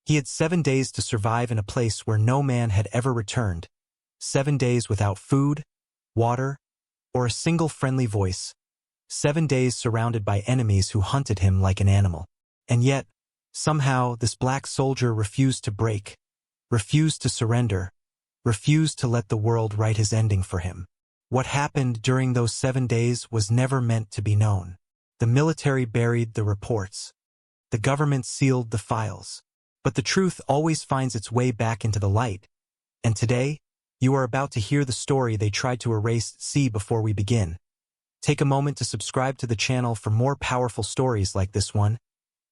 He had 7 days to survive in a place where no man had ever returned. 7 days without food, water, or a single friendly voice. 7 days surrounded by enemies who hunted him like an animal. And yet, somehow, this black soldier refused to break, refused to surrender, refused to let the world write his ending for him. What happened during those 7 days was never meant to be known. The military buried the reports. The government sealed the files. But the truth always finds its way back into the light. And today, you are about to hear the story they tried to erase. See, before we begin, take a moment to subscribe to the channel for more powerful stories like this one,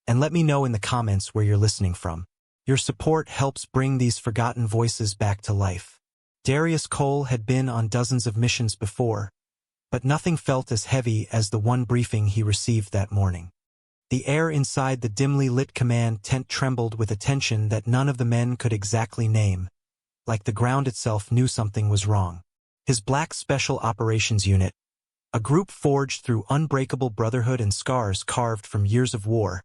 and let me know in the comments where you're listening from. Your support helps bring these forgotten voices back to life. Darius Cole had been on dozens of missions before, but nothing felt as heavy as the one briefing he received that morning. The air inside the dimly lit command tent trembled with a tension that none of the men could exactly name, like the ground itself knew something was wrong. His Black Special Operations Unit, a group forged through unbreakable brotherhood and scars carved from years of war,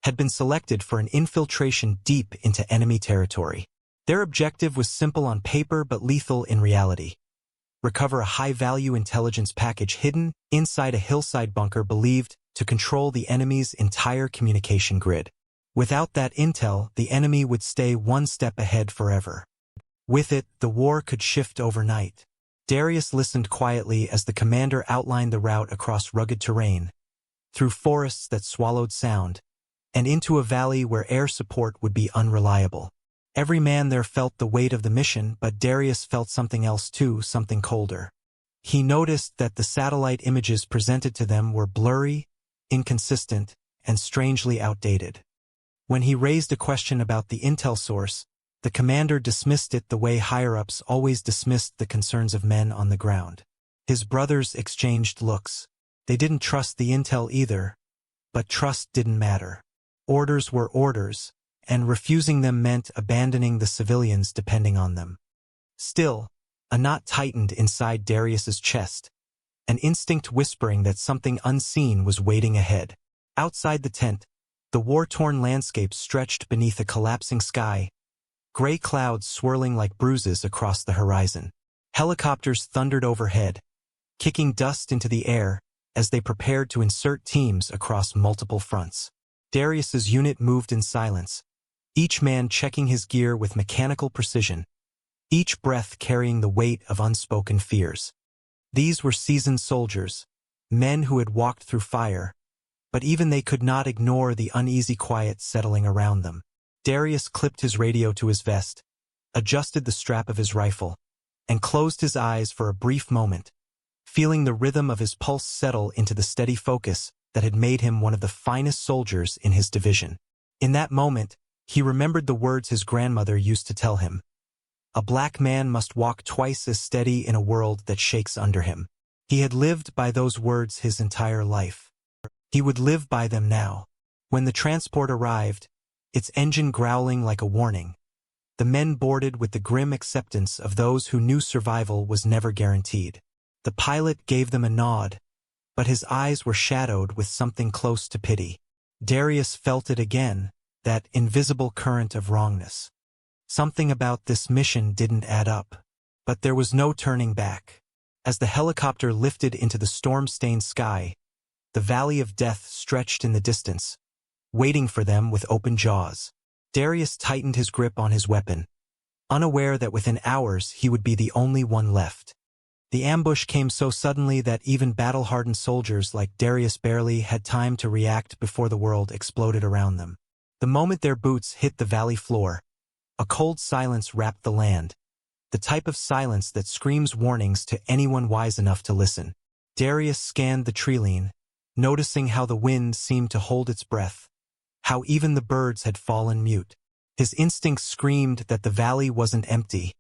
had been selected for an infiltration deep into enemy territory. Their objective was simple on paper but lethal in reality: recover a high-value intelligence package hidden inside a hillside bunker believed to control the enemy's entire communication grid. Without that intel, the enemy would stay one step ahead forever. With it, the war could shift overnight. Darius listened quietly as the commander outlined the route across rugged terrain, through forests that swallowed sound, and into a valley where air support would be unreliable. Every man there felt the weight of the mission, but Darius felt something else too, something colder. He noticed that the satellite images presented to them were blurry, inconsistent, and strangely outdated. When he raised a question about the intel source, the commander dismissed it the way higher-ups always dismissed the concerns of men on the ground. His brothers exchanged looks. They didn't trust the intel either, but trust didn't matter. Orders were orders, and refusing them meant abandoning the civilians depending on them. Still, a knot tightened inside Darius's chest, an instinct whispering that something unseen was waiting ahead. Outside the tent, the war-torn landscape stretched beneath a collapsing sky, gray clouds swirling like bruises across the horizon. Helicopters thundered overhead, kicking dust into the air as they prepared to insert teams across multiple fronts. Darius's unit moved in silence, each man checking his gear with mechanical precision, each breath carrying the weight of unspoken fears. These were seasoned soldiers, men who had walked through fire, but even they could not ignore the uneasy quiet settling around them. Darius clipped his radio to his vest, adjusted the strap of his rifle, and closed his eyes for a brief moment, feeling the rhythm of his pulse settle into the steady focus that had made him one of the finest soldiers in his division. In that moment, he remembered the words his grandmother used to tell him: "A black man must walk twice as steady in a world that shakes under him." He had lived by those words his entire life. He would live by them now. When the transport arrived, its engine growling like a warning, the men boarded with the grim acceptance of those who knew survival was never guaranteed. The pilot gave them a nod, but his eyes were shadowed with something close to pity. Darius felt it again, that invisible current of wrongness. Something about this mission didn't add up. But there was no turning back. As the helicopter lifted into the storm-stained sky, the valley of death stretched in the distance, waiting for them with open jaws. Darius tightened his grip on his weapon, unaware that within hours he would be the only one left. The ambush came so suddenly that even battle-hardened soldiers like Darius barely had time to react before the world exploded around them. The moment their boots hit the valley floor, a cold silence wrapped the land, the type of silence that screams warnings to anyone wise enough to listen. Darius scanned the treeline, noticing how the wind seemed to hold its breath, how even the birds had fallen mute. His instincts screamed that the valley wasn't empty.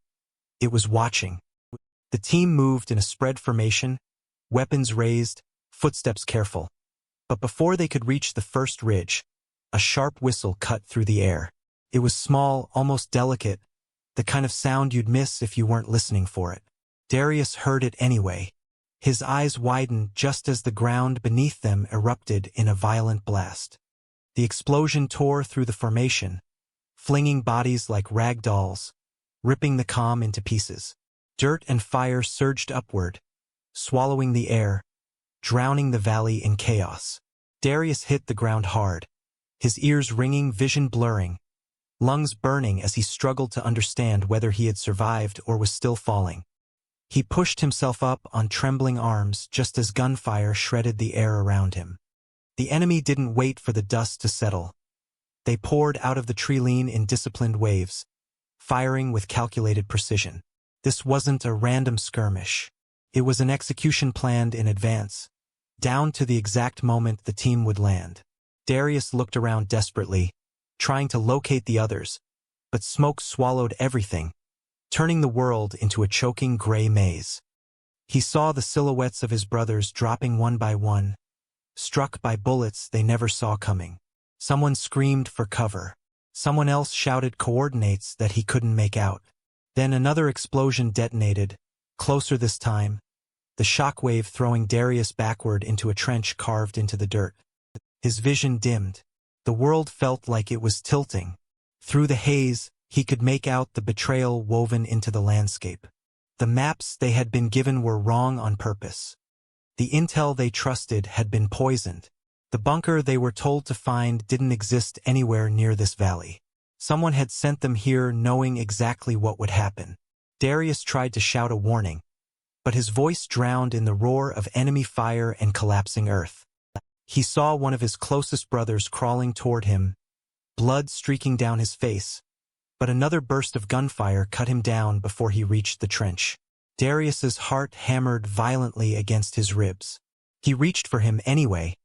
It was watching. The team moved in a spread formation, weapons raised, footsteps careful. But before they could reach the first ridge, a sharp whistle cut through the air. It was small, almost delicate, the kind of sound you'd miss if you weren't listening for it. Darius heard it anyway. His eyes widened just as the ground beneath them erupted in a violent blast. The explosion tore through the formation, flinging bodies like rag dolls, ripping the calm into pieces. Dirt and fire surged upward, swallowing the air, drowning the valley in chaos. Darius hit the ground hard, his ears ringing, vision blurring, lungs burning as he struggled to understand whether he had survived or was still falling. He pushed himself up on trembling arms just as gunfire shredded the air around him. The enemy didn't wait for the dust to settle. They poured out of the tree-line in disciplined waves, firing with calculated precision. This wasn't a random skirmish. It was an execution planned in advance, down to the exact moment the team would land. Darius looked around desperately, trying to locate the others, but smoke swallowed everything, turning the world into a choking gray maze. He saw the silhouettes of his brothers dropping one by one, struck by bullets they never saw coming. Someone screamed for cover. Someone else shouted coordinates that he couldn't make out. Then another explosion detonated, closer this time, the shockwave throwing Darius backward into a trench carved into the dirt. His vision dimmed. The world felt like it was tilting. Through the haze, he could make out the betrayal woven into the landscape. The maps they had been given were wrong on purpose. The intel they trusted had been poisoned. The bunker they were told to find didn't exist anywhere near this valley. Someone had sent them here knowing exactly what would happen. Darius tried to shout a warning, but his voice drowned in the roar of enemy fire and collapsing earth. He saw one of his closest brothers crawling toward him, blood streaking down his face, but another burst of gunfire cut him down before he reached the trench. Darius's heart hammered violently against his ribs. He reached for him anyway,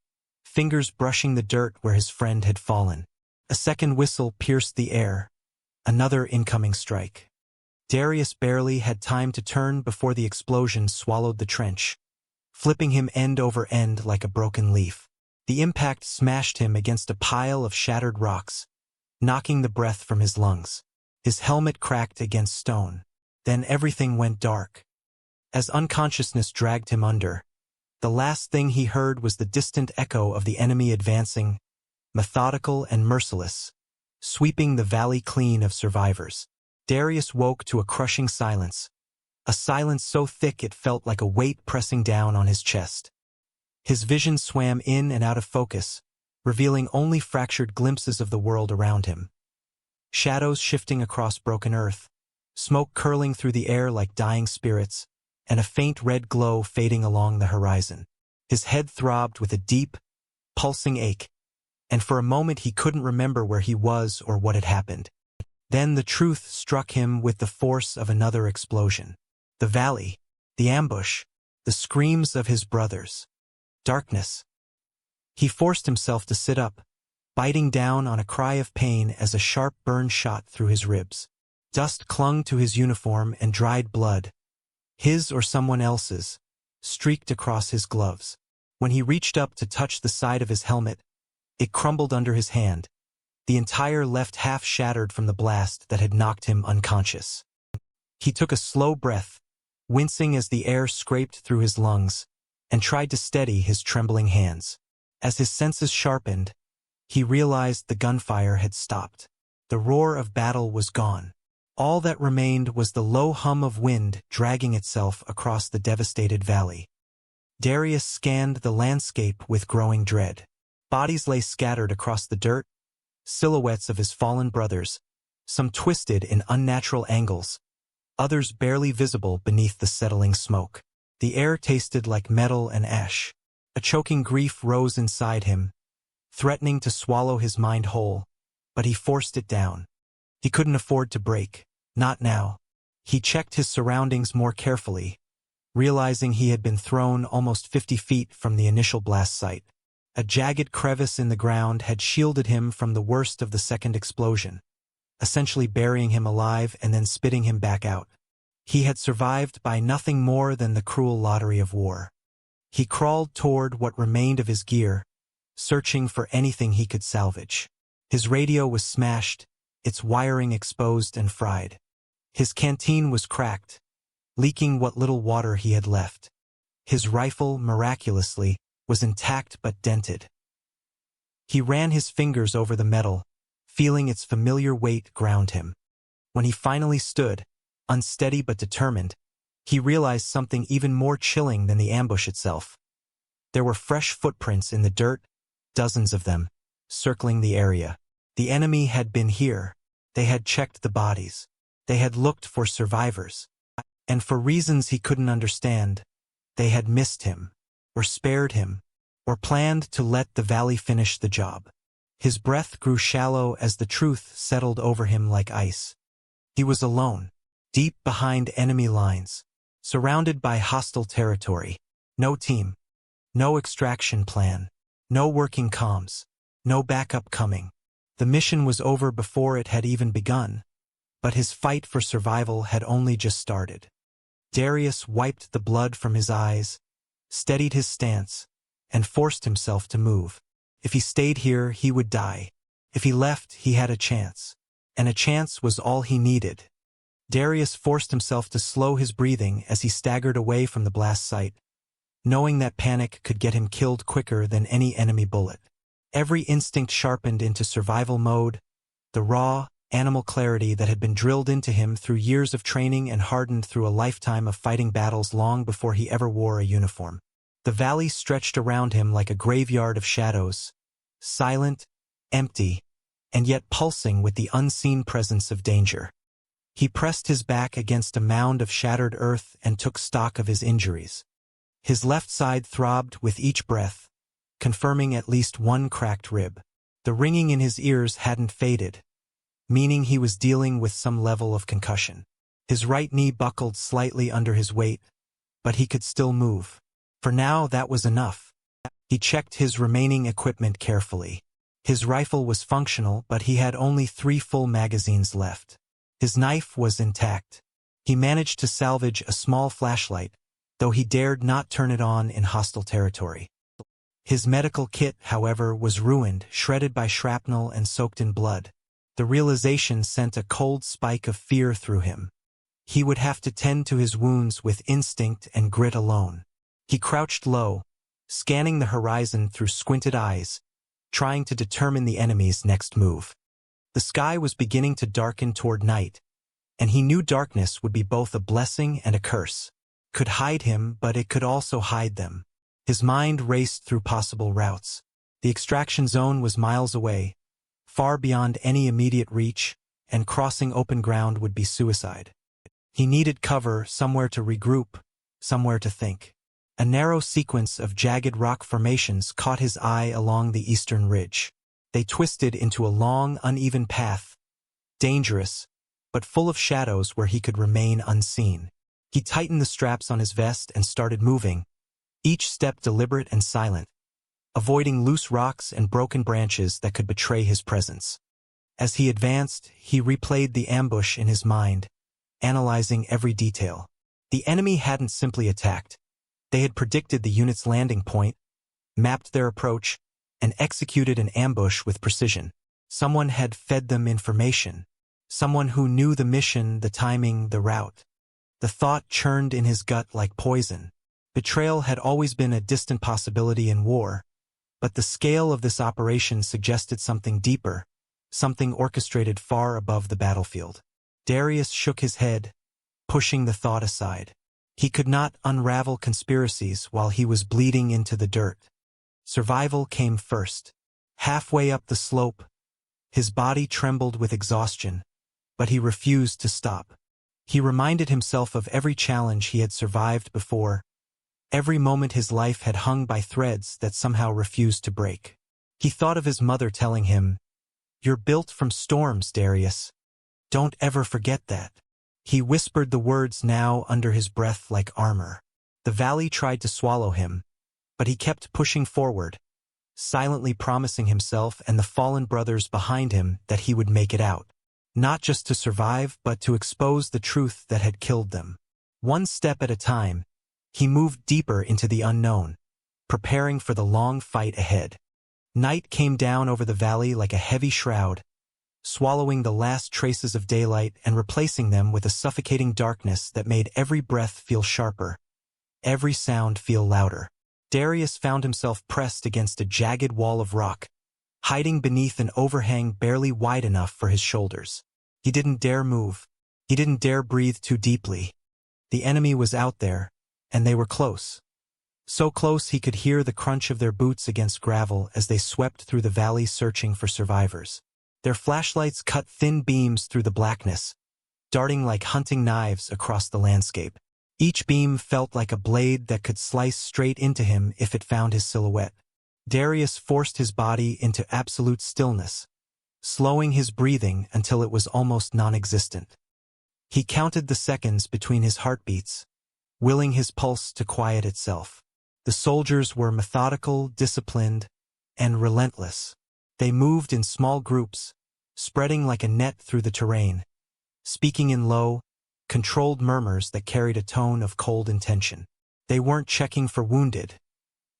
fingers brushing the dirt where his friend had fallen. A second whistle pierced the air, another incoming strike. Darius barely had time to turn before the explosion swallowed the trench, flipping him end over end like a broken leaf. The impact smashed him against a pile of shattered rocks, knocking the breath from his lungs. His helmet cracked against stone. Then everything went dark. As unconsciousness dragged him under, the last thing he heard was the distant echo of the enemy advancing, methodical and merciless, sweeping the valley clean of survivors. Darius woke to a crushing silence, a silence so thick it felt like a weight pressing down on his chest. His vision swam in and out of focus, revealing only fractured glimpses of the world around him. Shadows shifting across broken earth, smoke curling through the air like dying spirits, and a faint red glow fading along the horizon. His head throbbed with a deep, pulsing ache, and for a moment he couldn't remember where he was or what had happened. Then the truth struck him with the force of another explosion. The valley, the ambush, the screams of his brothers. Darkness. He forced himself to sit up, biting down on a cry of pain as a sharp burn shot through his ribs. Dust clung to his uniform and dried blood, his or someone else's, streaked across his gloves. When he reached up to touch the side of his helmet, it crumbled under his hand, the entire left half shattered from the blast that had knocked him unconscious. He took a slow breath, wincing as the air scraped through his lungs, and tried to steady his trembling hands. As his senses sharpened, he realized the gunfire had stopped. The roar of battle was gone. All that remained was the low hum of wind dragging itself across the devastated valley. Darius scanned the landscape with growing dread. Bodies lay scattered across the dirt, silhouettes of his fallen brothers, some twisted in unnatural angles, others barely visible beneath the settling smoke. The air tasted like metal and ash. A choking grief rose inside him, threatening to swallow his mind whole, but he forced it down. He couldn't afford to break. Not now. He checked his surroundings more carefully, realizing he had been thrown almost 50 feet from the initial blast site. A jagged crevice in the ground had shielded him from the worst of the second explosion, essentially burying him alive and then spitting him back out. He had survived by nothing more than the cruel lottery of war. He crawled toward what remained of his gear, searching for anything he could salvage. His radio was smashed, its wiring exposed and fried. His canteen was cracked, leaking what little water he had left. His rifle, miraculously, was intact but dented. He ran his fingers over the metal, feeling its familiar weight ground him. When he finally stood, unsteady but determined, he realized something even more chilling than the ambush itself. There were fresh footprints in the dirt, dozens of them, circling the area. The enemy had been here. They had checked the bodies. They had looked for survivors. And for reasons he couldn't understand, they had missed him, or spared him, or planned to let the valley finish the job. His breath grew shallow as the truth settled over him like ice. He was alone, deep behind enemy lines, surrounded by hostile territory. No team, no extraction plan, no working comms, no backup coming. The mission was over before it had even begun, but his fight for survival had only just started. Darius wiped the blood from his eyes, steadied his stance, and forced himself to move. If he stayed here, he would die. If he left, he had a chance. And a chance was all he needed. Darius forced himself to slow his breathing as he staggered away from the blast site, knowing that panic could get him killed quicker than any enemy bullet. Every instinct sharpened into survival mode, the raw, animal clarity that had been drilled into him through years of training and hardened through a lifetime of fighting battles long before he ever wore a uniform. The valley stretched around him like a graveyard of shadows, silent, empty, and yet pulsing with the unseen presence of danger. He pressed his back against a mound of shattered earth and took stock of his injuries. His left side throbbed with each breath, confirming at least one cracked rib. The ringing in his ears hadn't faded, meaning he was dealing with some level of concussion. His right knee buckled slightly under his weight, but he could still move. For now, that was enough. He checked his remaining equipment carefully. His rifle was functional, but he had only 3 full magazines left. His knife was intact. He managed to salvage a small flashlight, though he dared not turn it on in hostile territory. His medical kit, however, was ruined, shredded by shrapnel and soaked in blood. The realization sent a cold spike of fear through him. He would have to tend to his wounds with instinct and grit alone. He crouched low, scanning the horizon through squinted eyes, trying to determine the enemy's next move. The sky was beginning to darken toward night, and he knew darkness would be both a blessing and a curse. It could hide him, but it could also hide them. His mind raced through possible routes. The extraction zone was miles away, far beyond any immediate reach, and crossing open ground would be suicide. He needed cover, somewhere to regroup, somewhere to think. A narrow sequence of jagged rock formations caught his eye along the eastern ridge. They twisted into a long, uneven path, dangerous, but full of shadows where he could remain unseen. He tightened the straps on his vest and started moving, each step deliberate and silent, avoiding loose rocks and broken branches that could betray his presence. As he advanced, he replayed the ambush in his mind, analyzing every detail. The enemy hadn't simply attacked. They had predicted the unit's landing point, mapped their approach, and executed an ambush with precision. Someone had fed them information. Someone who knew the mission, the timing, the route. The thought churned in his gut like poison. Betrayal had always been a distant possibility in war, but the scale of this operation suggested something deeper, something orchestrated far above the battlefield. Darius shook his head, pushing the thought aside. He could not unravel conspiracies while he was bleeding into the dirt. Survival came first. Halfway up the slope, his body trembled with exhaustion, but he refused to stop. He reminded himself of every challenge he had survived before, every moment his life had hung by threads that somehow refused to break. He thought of his mother telling him, "You're built from storms, Darius. Don't ever forget that." He whispered the words now under his breath like armor. The valley tried to swallow him, but he kept pushing forward, silently promising himself and the fallen brothers behind him that he would make it out. Not just to survive, but to expose the truth that had killed them. One step at a time, he moved deeper into the unknown, preparing for the long fight ahead. Night came down over the valley like a heavy shroud, swallowing the last traces of daylight and replacing them with a suffocating darkness that made every breath feel sharper, every sound feel louder. Darius found himself pressed against a jagged wall of rock, hiding beneath an overhang barely wide enough for his shoulders. He didn't dare move. He didn't dare breathe too deeply. The enemy was out there, and they were close. So close he could hear the crunch of their boots against gravel as they swept through the valley searching for survivors. Their flashlights cut thin beams through the blackness, darting like hunting knives across the landscape. Each beam felt like a blade that could slice straight into him if it found his silhouette. Darius forced his body into absolute stillness, slowing his breathing until it was almost non-existent. He counted the seconds between his heartbeats, willing his pulse to quiet itself. The soldiers were methodical, disciplined, and relentless. They moved in small groups, spreading like a net through the terrain, speaking in low, controlled murmurs that carried a tone of cold intention. They weren't checking for wounded.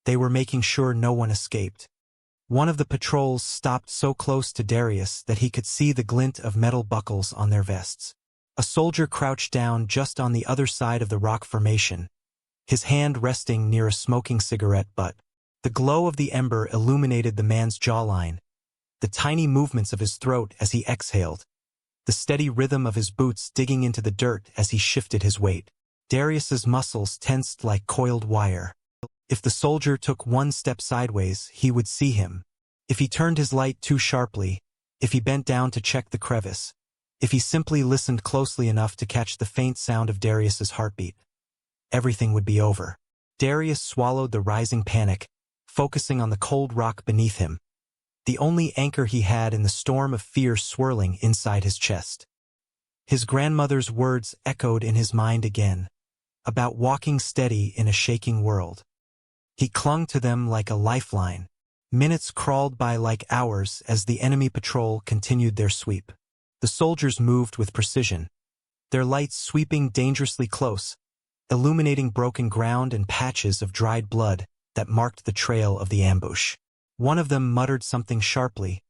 They were making sure no one escaped. One of the patrols stopped so close to Darius that he could see the glint of metal buckles on their vests. A soldier crouched down just on the other side of the rock formation, his hand resting near a smoking cigarette butt. The glow of the ember illuminated the man's jawline, the tiny movements of his throat as he exhaled, the steady rhythm of his boots digging into the dirt as he shifted his weight. Darius's muscles tensed like coiled wire. If the soldier took one step sideways, he would see him. If he turned his light too sharply, if he bent down to check the crevice, if he simply listened closely enough to catch the faint sound of Darius's heartbeat, everything would be over. Darius swallowed the rising panic, focusing on the cold rock beneath him, the only anchor he had in the storm of fear swirling inside his chest. His grandmother's words echoed in his mind again, about walking steady in a shaking world. He clung to them like a lifeline. Minutes crawled by like hours as the enemy patrol continued their sweep. The soldiers moved with precision, their lights sweeping dangerously close, illuminating broken ground and patches of dried blood that marked the trail of the ambush. One of them muttered something sharply,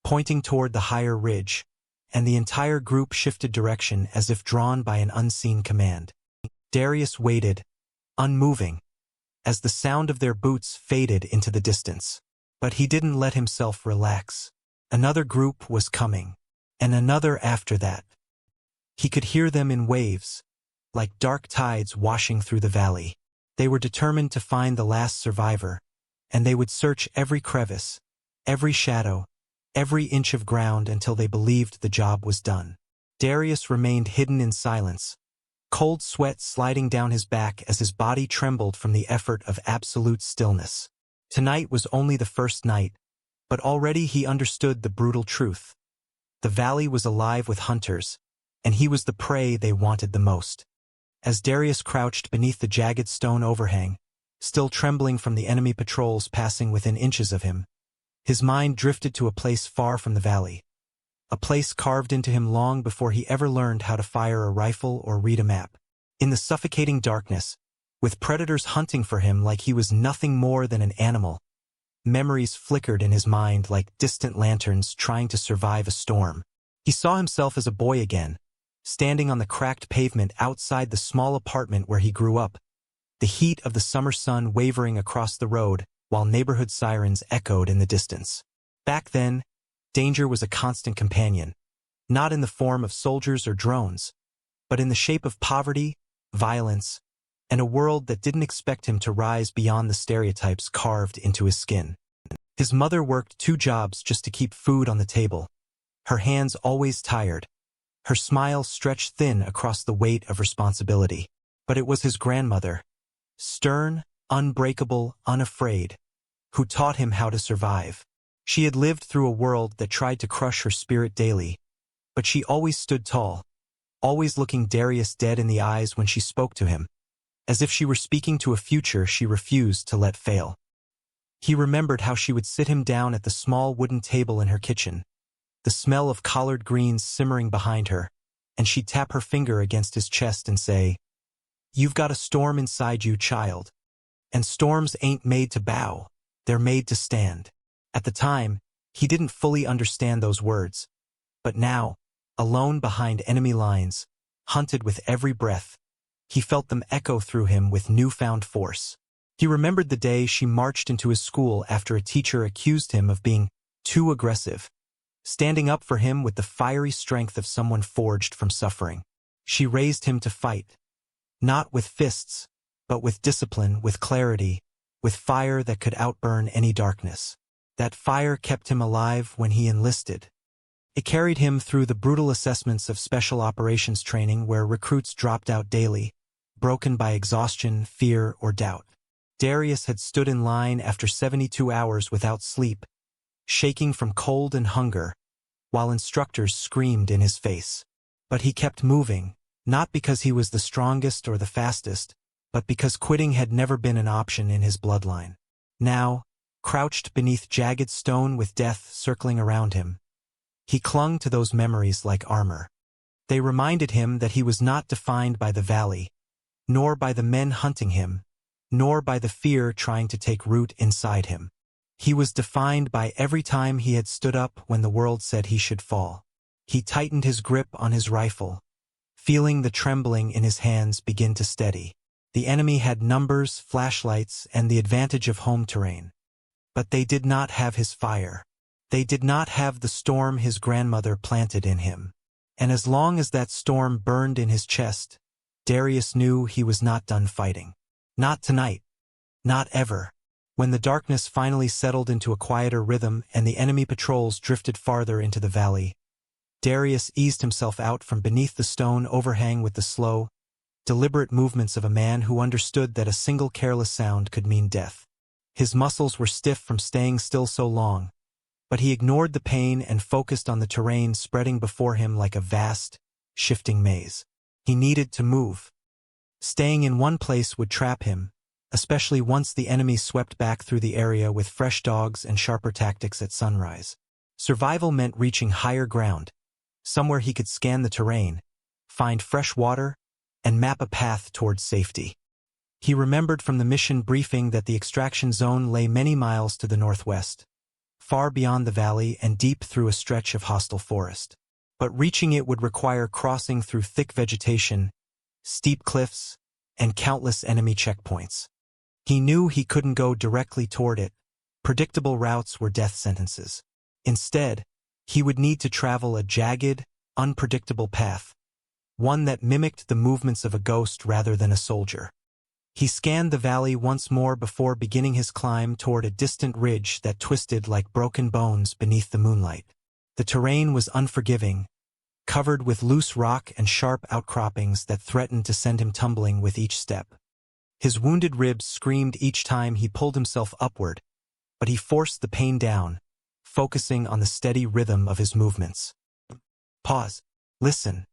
pointing toward the higher ridge, and the entire group shifted direction as if drawn by an unseen command. Darius waited, unmoving, as the sound of their boots faded into the distance. But he didn't let himself relax. Another group was coming, and another after that. He could hear them in waves, like dark tides washing through the valley. They were determined to find the last survivor, and they would search every crevice, every shadow, every inch of ground until they believed the job was done. Darius remained hidden in silence, cold sweat sliding down his back as his body trembled from the effort of absolute stillness. Tonight was only the first night, but already he understood the brutal truth. The valley was alive with hunters, and he was the prey they wanted the most. As Darius crouched beneath the jagged stone overhang, still trembling from the enemy patrols passing within inches of him, his mind drifted to a place far from the valley, a place carved into him long before he ever learned how to fire a rifle or read a map. In the suffocating darkness, with predators hunting for him like he was nothing more than an animal, memories flickered in his mind like distant lanterns trying to survive a storm. He saw himself as a boy again, standing on the cracked pavement outside the small apartment where he grew up, the heat of the summer sun wavering across the road while neighborhood sirens echoed in the distance. Back then, danger was a constant companion, not in the form of soldiers or drones, but in the shape of poverty, violence, and a world that didn't expect him to rise beyond the stereotypes carved into his skin. His mother worked 2 jobs just to keep food on the table, her hands always tired, her smile stretched thin across the weight of responsibility. But it was his grandmother, stern, unbreakable, unafraid, who taught him how to survive. She had lived through a world that tried to crush her spirit daily, but she always stood tall, always looking Darius dead in the eyes when she spoke to him, as if she were speaking to a future she refused to let fail. He remembered how she would sit him down at the small wooden table in her kitchen, the smell of collard greens simmering behind her, and she'd tap her finger against his chest and say, "You've got a storm inside you, child. And storms ain't made to bow, they're made to stand." At the time, he didn't fully understand those words, but now, alone behind enemy lines, hunted with every breath, he felt them echo through him with newfound force. He remembered the day she marched into his school after a teacher accused him of being too aggressive, standing up for him with the fiery strength of someone forged from suffering. She raised him to fight, not with fists, but with discipline, with clarity, with fire that could outburn any darkness. That fire kept him alive when he enlisted. It carried him through the brutal assessments of special operations training where recruits dropped out daily, broken by exhaustion, fear, or doubt. Darius had stood in line after 72 hours without sleep, shaking from cold and hunger, while instructors screamed in his face. But he kept moving, not because he was the strongest or the fastest, but because quitting had never been an option in his bloodline. Now, crouched beneath jagged stone with death circling around him, he clung to those memories like armor. They reminded him that he was not defined by the valley, nor by the men hunting him, nor by the fear trying to take root inside him. He was defined by every time he had stood up when the world said he should fall. He tightened his grip on his rifle, feeling the trembling in his hands begin to steady. The enemy had numbers, flashlights, and the advantage of home terrain. But they did not have his fire. They did not have the storm his grandmother planted in him. And as long as that storm burned in his chest, Darius knew he was not done fighting. Not tonight. Not ever. When the darkness finally settled into a quieter rhythm and the enemy patrols drifted farther into the valley, Darius eased himself out from beneath the stone overhang with the slow, deliberate movements of a man who understood that a single careless sound could mean death. His muscles were stiff from staying still so long, but he ignored the pain and focused on the terrain spreading before him like a vast, shifting maze. He needed to move. Staying in one place would trap him, especially once the enemy swept back through the area with fresh dogs and sharper tactics at sunrise. Survival meant reaching higher ground, somewhere he could scan the terrain, find fresh water, and map a path towards safety. He remembered from the mission briefing that the extraction zone lay many miles to the northwest, far beyond the valley and deep through a stretch of hostile forest. But reaching it would require crossing through thick vegetation, steep cliffs, and countless enemy checkpoints. He knew he couldn't go directly toward it. Predictable routes were death sentences. Instead, he would need to travel a jagged, unpredictable path, one that mimicked the movements of a ghost rather than a soldier. He scanned the valley once more before beginning his climb toward a distant ridge that twisted like broken bones beneath the moonlight. The terrain was unforgiving, covered with loose rock and sharp outcroppings that threatened to send him tumbling with each step. His wounded ribs screamed each time he pulled himself upward, but he forced the pain down, focusing on the steady rhythm of his movements. Pause. Listen.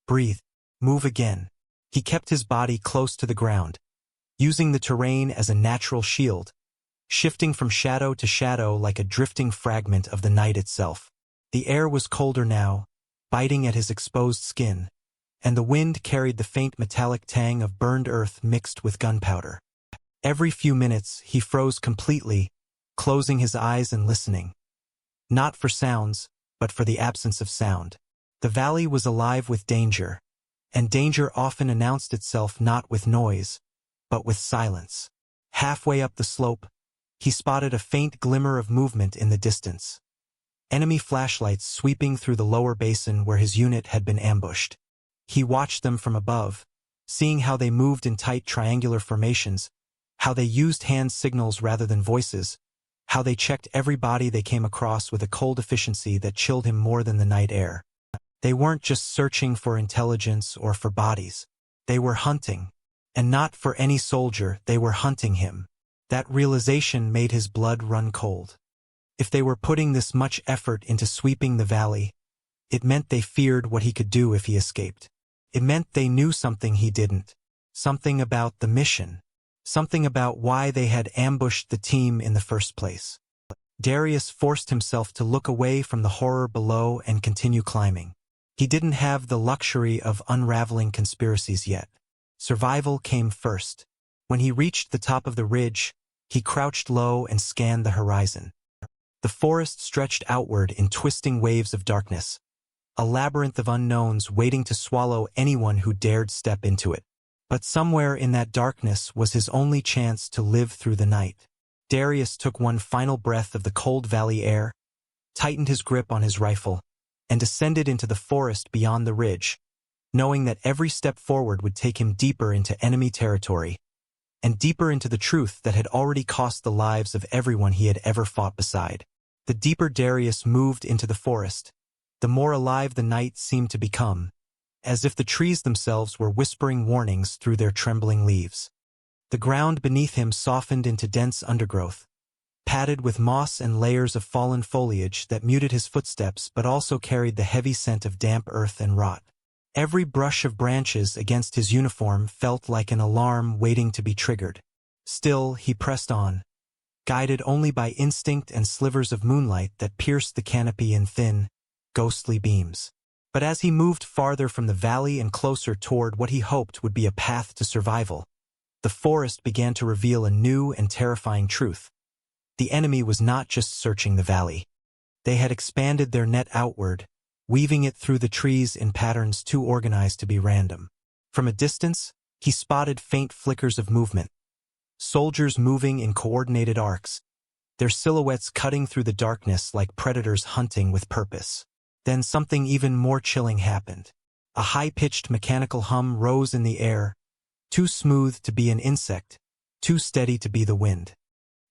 Breathe. Move again. He kept his body close to the ground, using the terrain as a natural shield, shifting from shadow to shadow like a drifting fragment of the night itself. The air was colder now, biting at his exposed skin, and the wind carried the faint metallic tang of burned earth mixed with gunpowder. Every few minutes he froze completely, closing his eyes and listening. Not for sounds, but for the absence of sound. The valley was alive with danger, and danger often announced itself not with noise, but with silence. Halfway up the slope, he spotted a faint glimmer of movement in the distance. Enemy flashlights sweeping through the lower basin where his unit had been ambushed. He watched them from above, seeing how they moved in tight triangular formations, how they used hand signals rather than voices, how they checked every body they came across with a cold efficiency that chilled him more than the night air. They weren't just searching for intelligence or for bodies. They were hunting. And not for any soldier, they were hunting him. That realization made his blood run cold. If they were putting this much effort into sweeping the valley, it meant they feared what he could do if he escaped. It meant they knew something he didn't. Something about the mission. Something about why they had ambushed the team in the first place. Darius forced himself to look away from the horror below and continue climbing. He didn't have the luxury of unraveling conspiracies yet. Survival came first. When he reached the top of the ridge, he crouched low and scanned the horizon. The forest stretched outward in twisting waves of darkness, a labyrinth of unknowns waiting to swallow anyone who dared step into it. But somewhere in that darkness was his only chance to live through the night. Darius took one final breath of the cold valley air, tightened his grip on his rifle, and descended into the forest beyond the ridge, knowing that every step forward would take him deeper into enemy territory, and deeper into the truth that had already cost the lives of everyone he had ever fought beside. The deeper Darius moved into the forest, the more alive the night seemed to become, as if the trees themselves were whispering warnings through their trembling leaves. The ground beneath him softened into dense undergrowth, padded with moss and layers of fallen foliage that muted his footsteps but also carried the heavy scent of damp earth and rot. Every brush of branches against his uniform felt like an alarm waiting to be triggered. Still, he pressed on, guided only by instinct and slivers of moonlight that pierced the canopy in thin, ghostly beams. But as he moved farther from the valley and closer toward what he hoped would be a path to survival, the forest began to reveal a new and terrifying truth. The enemy was not just searching the valley. They had expanded their net outward, weaving it through the trees in patterns too organized to be random. From a distance, he spotted faint flickers of movement. Soldiers moving in coordinated arcs, their silhouettes cutting through the darkness like predators hunting with purpose. Then something even more chilling happened. A high-pitched mechanical hum rose in the air, too smooth to be an insect, too steady to be the wind.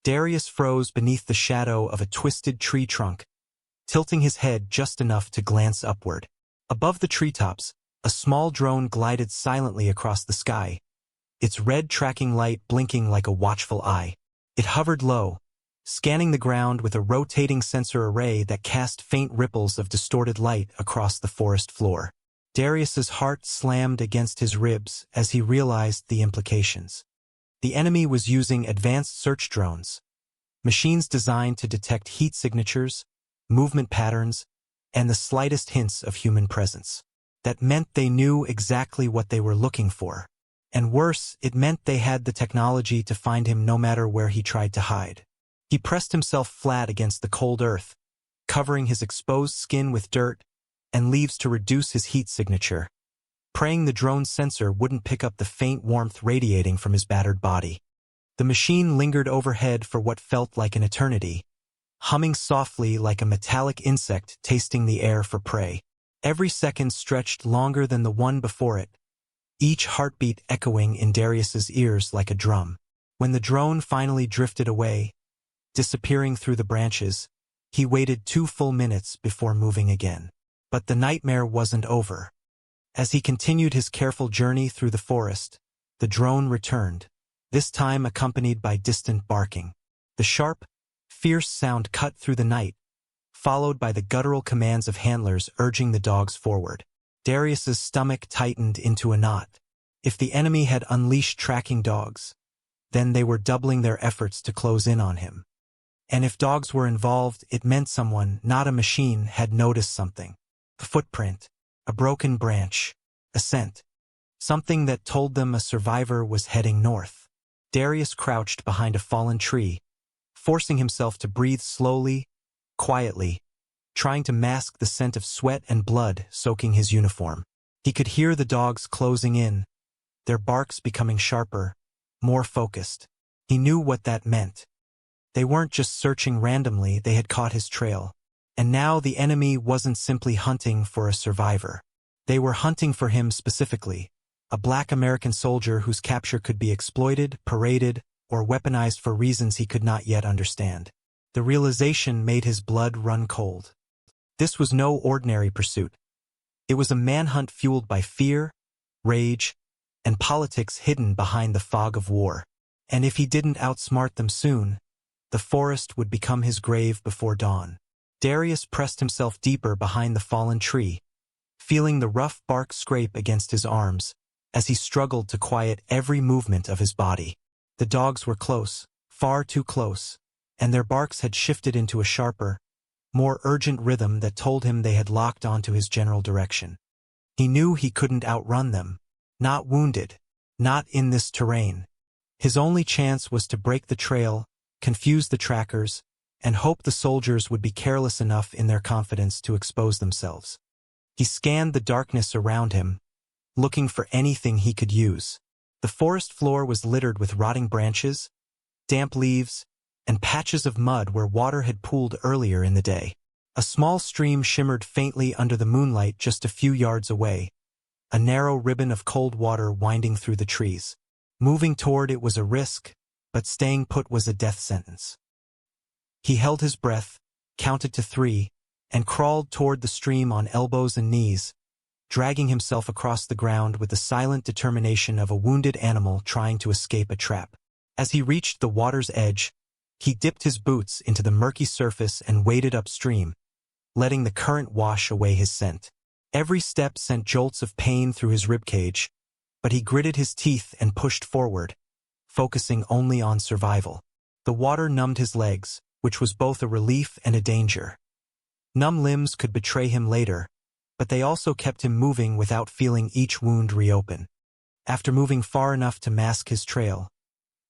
Darius froze beneath the shadow of a twisted tree trunk, tilting his head just enough to glance upward. Above the treetops, a small drone glided silently across the sky, its red tracking light blinking like a watchful eye. It hovered low, scanning the ground with a rotating sensor array that cast faint ripples of distorted light across the forest floor. Darius's heart slammed against his ribs as he realized the implications. The enemy was using advanced search drones, machines designed to detect heat signatures, movement patterns, and the slightest hints of human presence. That meant they knew exactly what they were looking for. And worse, it meant they had the technology to find him no matter where he tried to hide. He pressed himself flat against the cold earth, covering his exposed skin with dirt and leaves to reduce his heat signature, praying the drone's sensor wouldn't pick up the faint warmth radiating from his battered body. The machine lingered overhead for what felt like an eternity, humming softly like a metallic insect tasting the air for prey. Every second stretched longer than the one before it, each heartbeat echoing in Darius's ears like a drum. When the drone finally drifted away, disappearing through the branches, he waited 2 full minutes before moving again. But the nightmare wasn't over. As he continued his careful journey through the forest, the drone returned, this time accompanied by distant barking. The sharp, fierce sound cut through the night, followed by the guttural commands of handlers urging the dogs forward. Darius's stomach tightened into a knot. If the enemy had unleashed tracking dogs, then they were doubling their efforts to close in on him. And if dogs were involved, it meant someone, not a machine, had noticed something. A footprint, a broken branch, a scent. Something that told them a survivor was heading north. Darius crouched behind a fallen tree, forcing himself to breathe slowly, quietly, trying to mask the scent of sweat and blood soaking his uniform. He could hear the dogs closing in, their barks becoming sharper, more focused. He knew what that meant. They weren't just searching randomly, they had caught his trail. And now the enemy wasn't simply hunting for a survivor. They were hunting for him specifically, a Black American soldier whose capture could be exploited, paraded, or weaponized for reasons he could not yet understand. The realization made his blood run cold. This was no ordinary pursuit. It was a manhunt fueled by fear, rage, and politics hidden behind the fog of war. And if he didn't outsmart them soon, the forest would become his grave before dawn. Darius pressed himself deeper behind the fallen tree, feeling the rough bark scrape against his arms as he struggled to quiet every movement of his body. The dogs were close, far too close, and their barks had shifted into a sharper, more urgent rhythm that told him they had locked onto his general direction. He knew he couldn't outrun them, not wounded, not in this terrain. His only chance was to break the trail, confuse the trackers, and hope the soldiers would be careless enough in their confidence to expose themselves. He scanned the darkness around him, looking for anything he could use. The forest floor was littered with rotting branches, damp leaves, and patches of mud where water had pooled earlier in the day. A small stream shimmered faintly under the moonlight just a few yards away, a narrow ribbon of cold water winding through the trees. Moving toward it was a risk, but staying put was a death sentence. He held his breath, counted to 3, and crawled toward the stream on elbows and knees, dragging himself across the ground with the silent determination of a wounded animal trying to escape a trap. As he reached the water's edge, he dipped his boots into the murky surface and waded upstream, letting the current wash away his scent. Every step sent jolts of pain through his ribcage, but he gritted his teeth and pushed forward, focusing only on survival. The water numbed his legs, which was both a relief and a danger. Numb limbs could betray him later, but they also kept him moving without feeling each wound reopen. After moving far enough to mask his trail,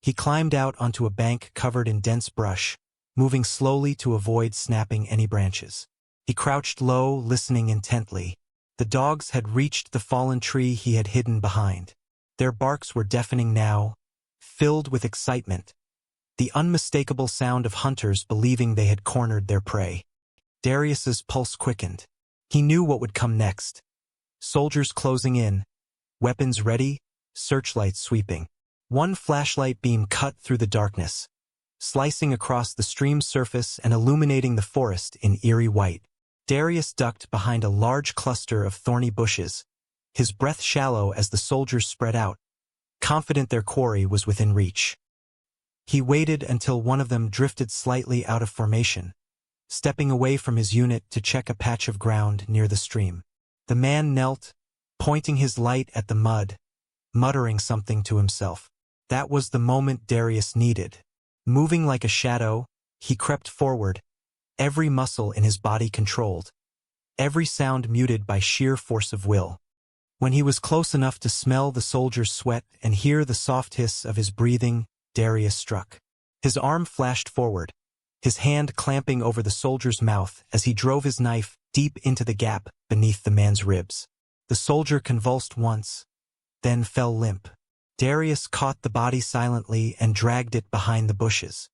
he climbed out onto a bank covered in dense brush, moving slowly to avoid snapping any branches. He crouched low, listening intently. The dogs had reached the fallen tree he had hidden behind. Their barks were deafening now, filled with excitement, the unmistakable sound of hunters believing they had cornered their prey. Darius's pulse quickened. He knew what would come next. Soldiers closing in, weapons ready, searchlights sweeping. One flashlight beam cut through the darkness, slicing across the stream's surface and illuminating the forest in eerie white. Darius ducked behind a large cluster of thorny bushes, his breath shallow as the soldiers spread out, confident their quarry was within reach. He waited until one of them drifted slightly out of formation, stepping away from his unit to check a patch of ground near the stream. The man knelt, pointing his light at the mud, muttering something to himself. That was the moment Darius needed. Moving like a shadow, he crept forward, every muscle in his body controlled, every sound muted by sheer force of will. When he was close enough to smell the soldier's sweat and hear the soft hiss of his breathing, Darius struck. His arm flashed forward, his hand clamping over the soldier's mouth as he drove his knife deep into the gap beneath the man's ribs. The soldier convulsed once, then fell limp. Darius caught the body silently and dragged it behind the bushes.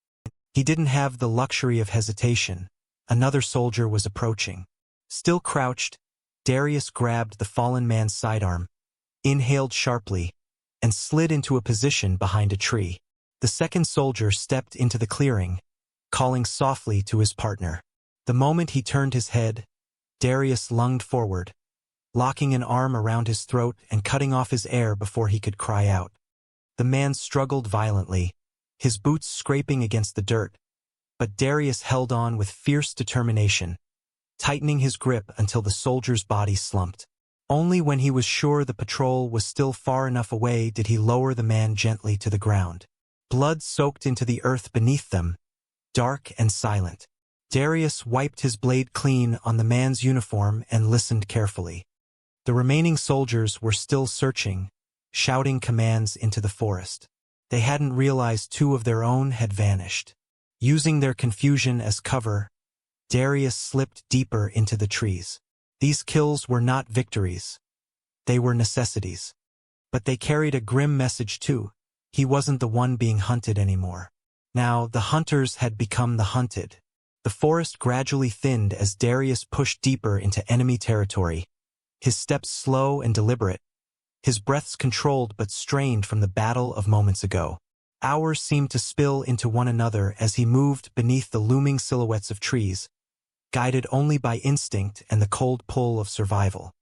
He didn't have the luxury of hesitation. Another soldier was approaching. Still crouched, Darius grabbed the fallen man's sidearm, inhaled sharply, and slid into a position behind a tree. The second soldier stepped into the clearing, calling softly to his partner. The moment he turned his head, Darius lunged forward, locking an arm around his throat and cutting off his air before he could cry out. The man struggled violently, his boots scraping against the dirt, but Darius held on with fierce determination, tightening his grip until the soldier's body slumped. Only when he was sure the patrol was still far enough away did he lower the man gently to the ground. Blood soaked into the earth beneath them, dark and silent. Darius wiped his blade clean on the man's uniform and listened carefully. The remaining soldiers were still searching, shouting commands into the forest. They hadn't realized 2 of their own had vanished. Using their confusion as cover, Darius slipped deeper into the trees. These kills were not victories. They were necessities. But they carried a grim message too. He wasn't the one being hunted anymore. Now the hunters had become the hunted. The forest gradually thinned as Darius pushed deeper into enemy territory, his steps slow and deliberate, his breaths controlled but strained from the battle of moments ago. Hours seemed to spill into one another as he moved beneath the looming silhouettes of trees, guided only by instinct and the cold pull of survival.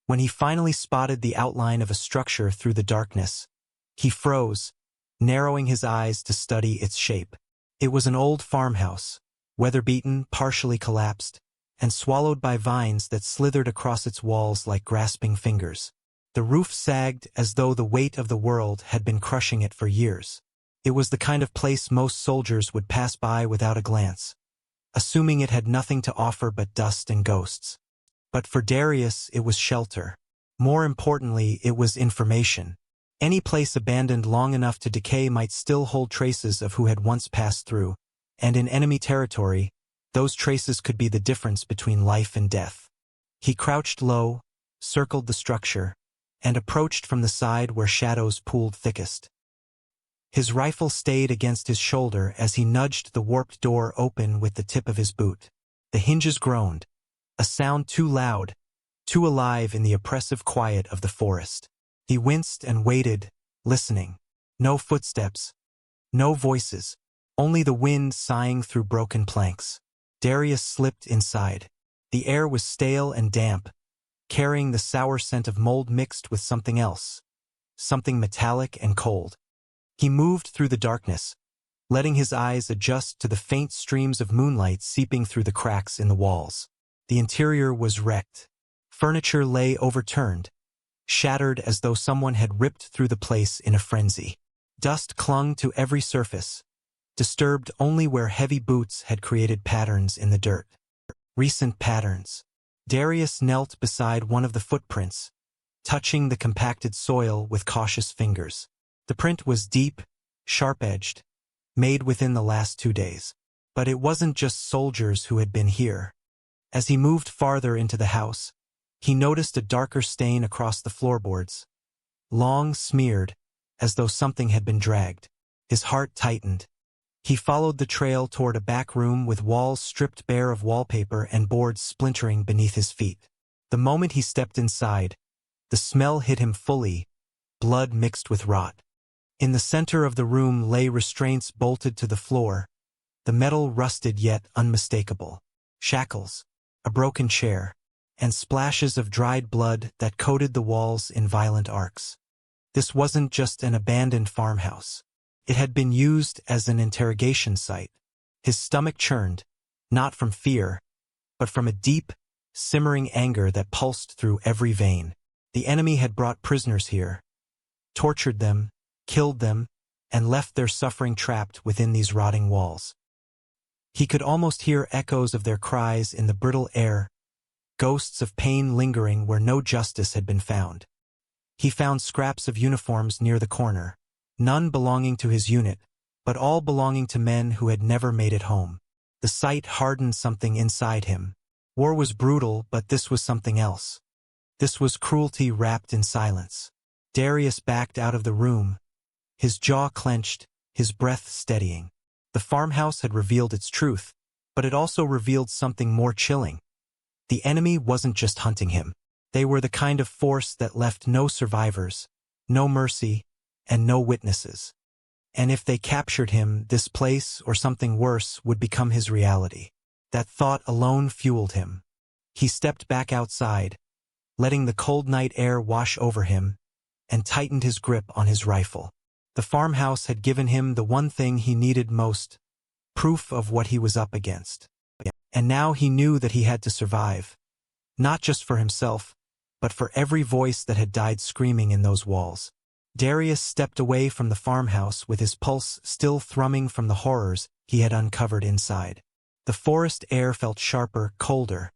When he finally spotted the outline of a structure through the darkness, he froze, narrowing his eyes to study its shape. It was an old farmhouse, weather-beaten, partially collapsed, and swallowed by vines that slithered across its walls like grasping fingers. The roof sagged as though the weight of the world had been crushing it for years. It was the kind of place most soldiers would pass by without a glance, assuming it had nothing to offer but dust and ghosts. But for Darius, it was shelter. More importantly, it was information. Any place abandoned long enough to decay might still hold traces of who had once passed through, and in enemy territory, those traces could be the difference between life and death. He crouched low, circled the structure, and approached from the side where shadows pooled thickest. His rifle stayed against his shoulder as he nudged the warped door open with the tip of his boot. The hinges groaned, a sound too loud, too alive in the oppressive quiet of the forest. He winced and waited, listening. No footsteps, no voices, only the wind sighing through broken planks. Darius slipped inside. The air was stale and damp, carrying the sour scent of mold mixed with something else, something metallic and cold. He moved through the darkness, letting his eyes adjust to the faint streams of moonlight seeping through the cracks in the walls. The interior was wrecked. Furniture lay overturned, shattered as though someone had ripped through the place in a frenzy. Dust clung to every surface, disturbed only where heavy boots had created patterns in the dirt. Recent patterns. Darius knelt beside one of the footprints, touching the compacted soil with cautious fingers. The print was deep, sharp-edged, made within the last 2 days. But it wasn't just soldiers who had been here. As he moved farther into the house, he noticed a darker stain across the floorboards, long smeared, as though something had been dragged. His heart tightened. He followed the trail toward a back room with walls stripped bare of wallpaper and boards splintering beneath his feet. The moment he stepped inside, the smell hit him fully, blood mixed with rot. In the center of the room lay restraints bolted to the floor, the metal rusted yet unmistakable. Shackles, a broken chair, and splashes of dried blood that coated the walls in violent arcs. This wasn't just an abandoned farmhouse. It had been used as an interrogation site. His stomach churned, not from fear, but from a deep, simmering anger that pulsed through every vein. The enemy had brought prisoners here, tortured them, killed them, and left their suffering trapped within these rotting walls. He could almost hear echoes of their cries in the brittle air, ghosts of pain lingering where no justice had been found. He found scraps of uniforms near the corner, none belonging to his unit, but all belonging to men who had never made it home. The sight hardened something inside him. War was brutal, but this was something else. This was cruelty wrapped in silence. Darius backed out of the room, his jaw clenched, his breath steadying. The farmhouse had revealed its truth, but it also revealed something more chilling. The enemy wasn't just hunting him. They were the kind of force that left no survivors, no mercy, and no witnesses. And if they captured him, this place, or something worse, would become his reality. That thought alone fueled him. He stepped back outside, letting the cold night air wash over him, and tightened his grip on his rifle. The farmhouse had given him the one thing he needed most, proof of what he was up against. And now he knew that he had to survive, not just for himself, but for every voice that had died screaming in those walls. Darius stepped away from the farmhouse with his pulse still thrumming from the horrors he had uncovered inside. The forest air felt sharper, colder,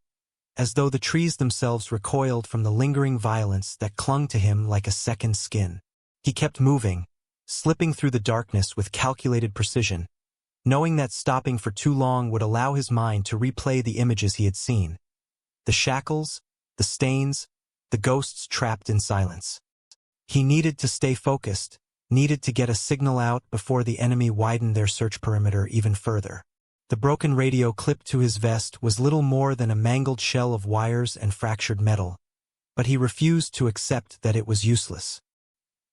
as though the trees themselves recoiled from the lingering violence that clung to him like a second skin. He kept moving, slipping through the darkness with calculated precision, knowing that stopping for too long would allow his mind to replay the images he had seen. The shackles, the stains, the ghosts trapped in silence. He needed to stay focused, needed to get a signal out before the enemy widened their search perimeter even further. The broken radio clipped to his vest was little more than a mangled shell of wires and fractured metal, but he refused to accept that it was useless.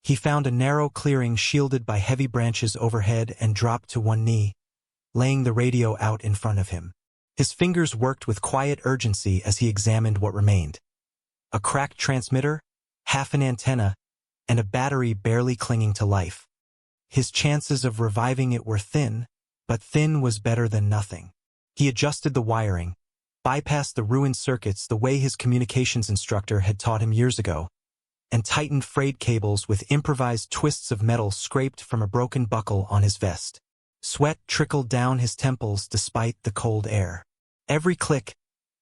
He found a narrow clearing shielded by heavy branches overhead and dropped to one knee, laying the radio out in front of him. His fingers worked with quiet urgency as he examined what remained. A cracked transmitter, half an antenna, and a battery barely clinging to life. His chances of reviving it were thin, but thin was better than nothing. He adjusted the wiring, bypassed the ruined circuits the way his communications instructor had taught him years ago, and tightened frayed cables with improvised twists of metal scraped from a broken buckle on his vest. Sweat trickled down his temples despite the cold air. Every click,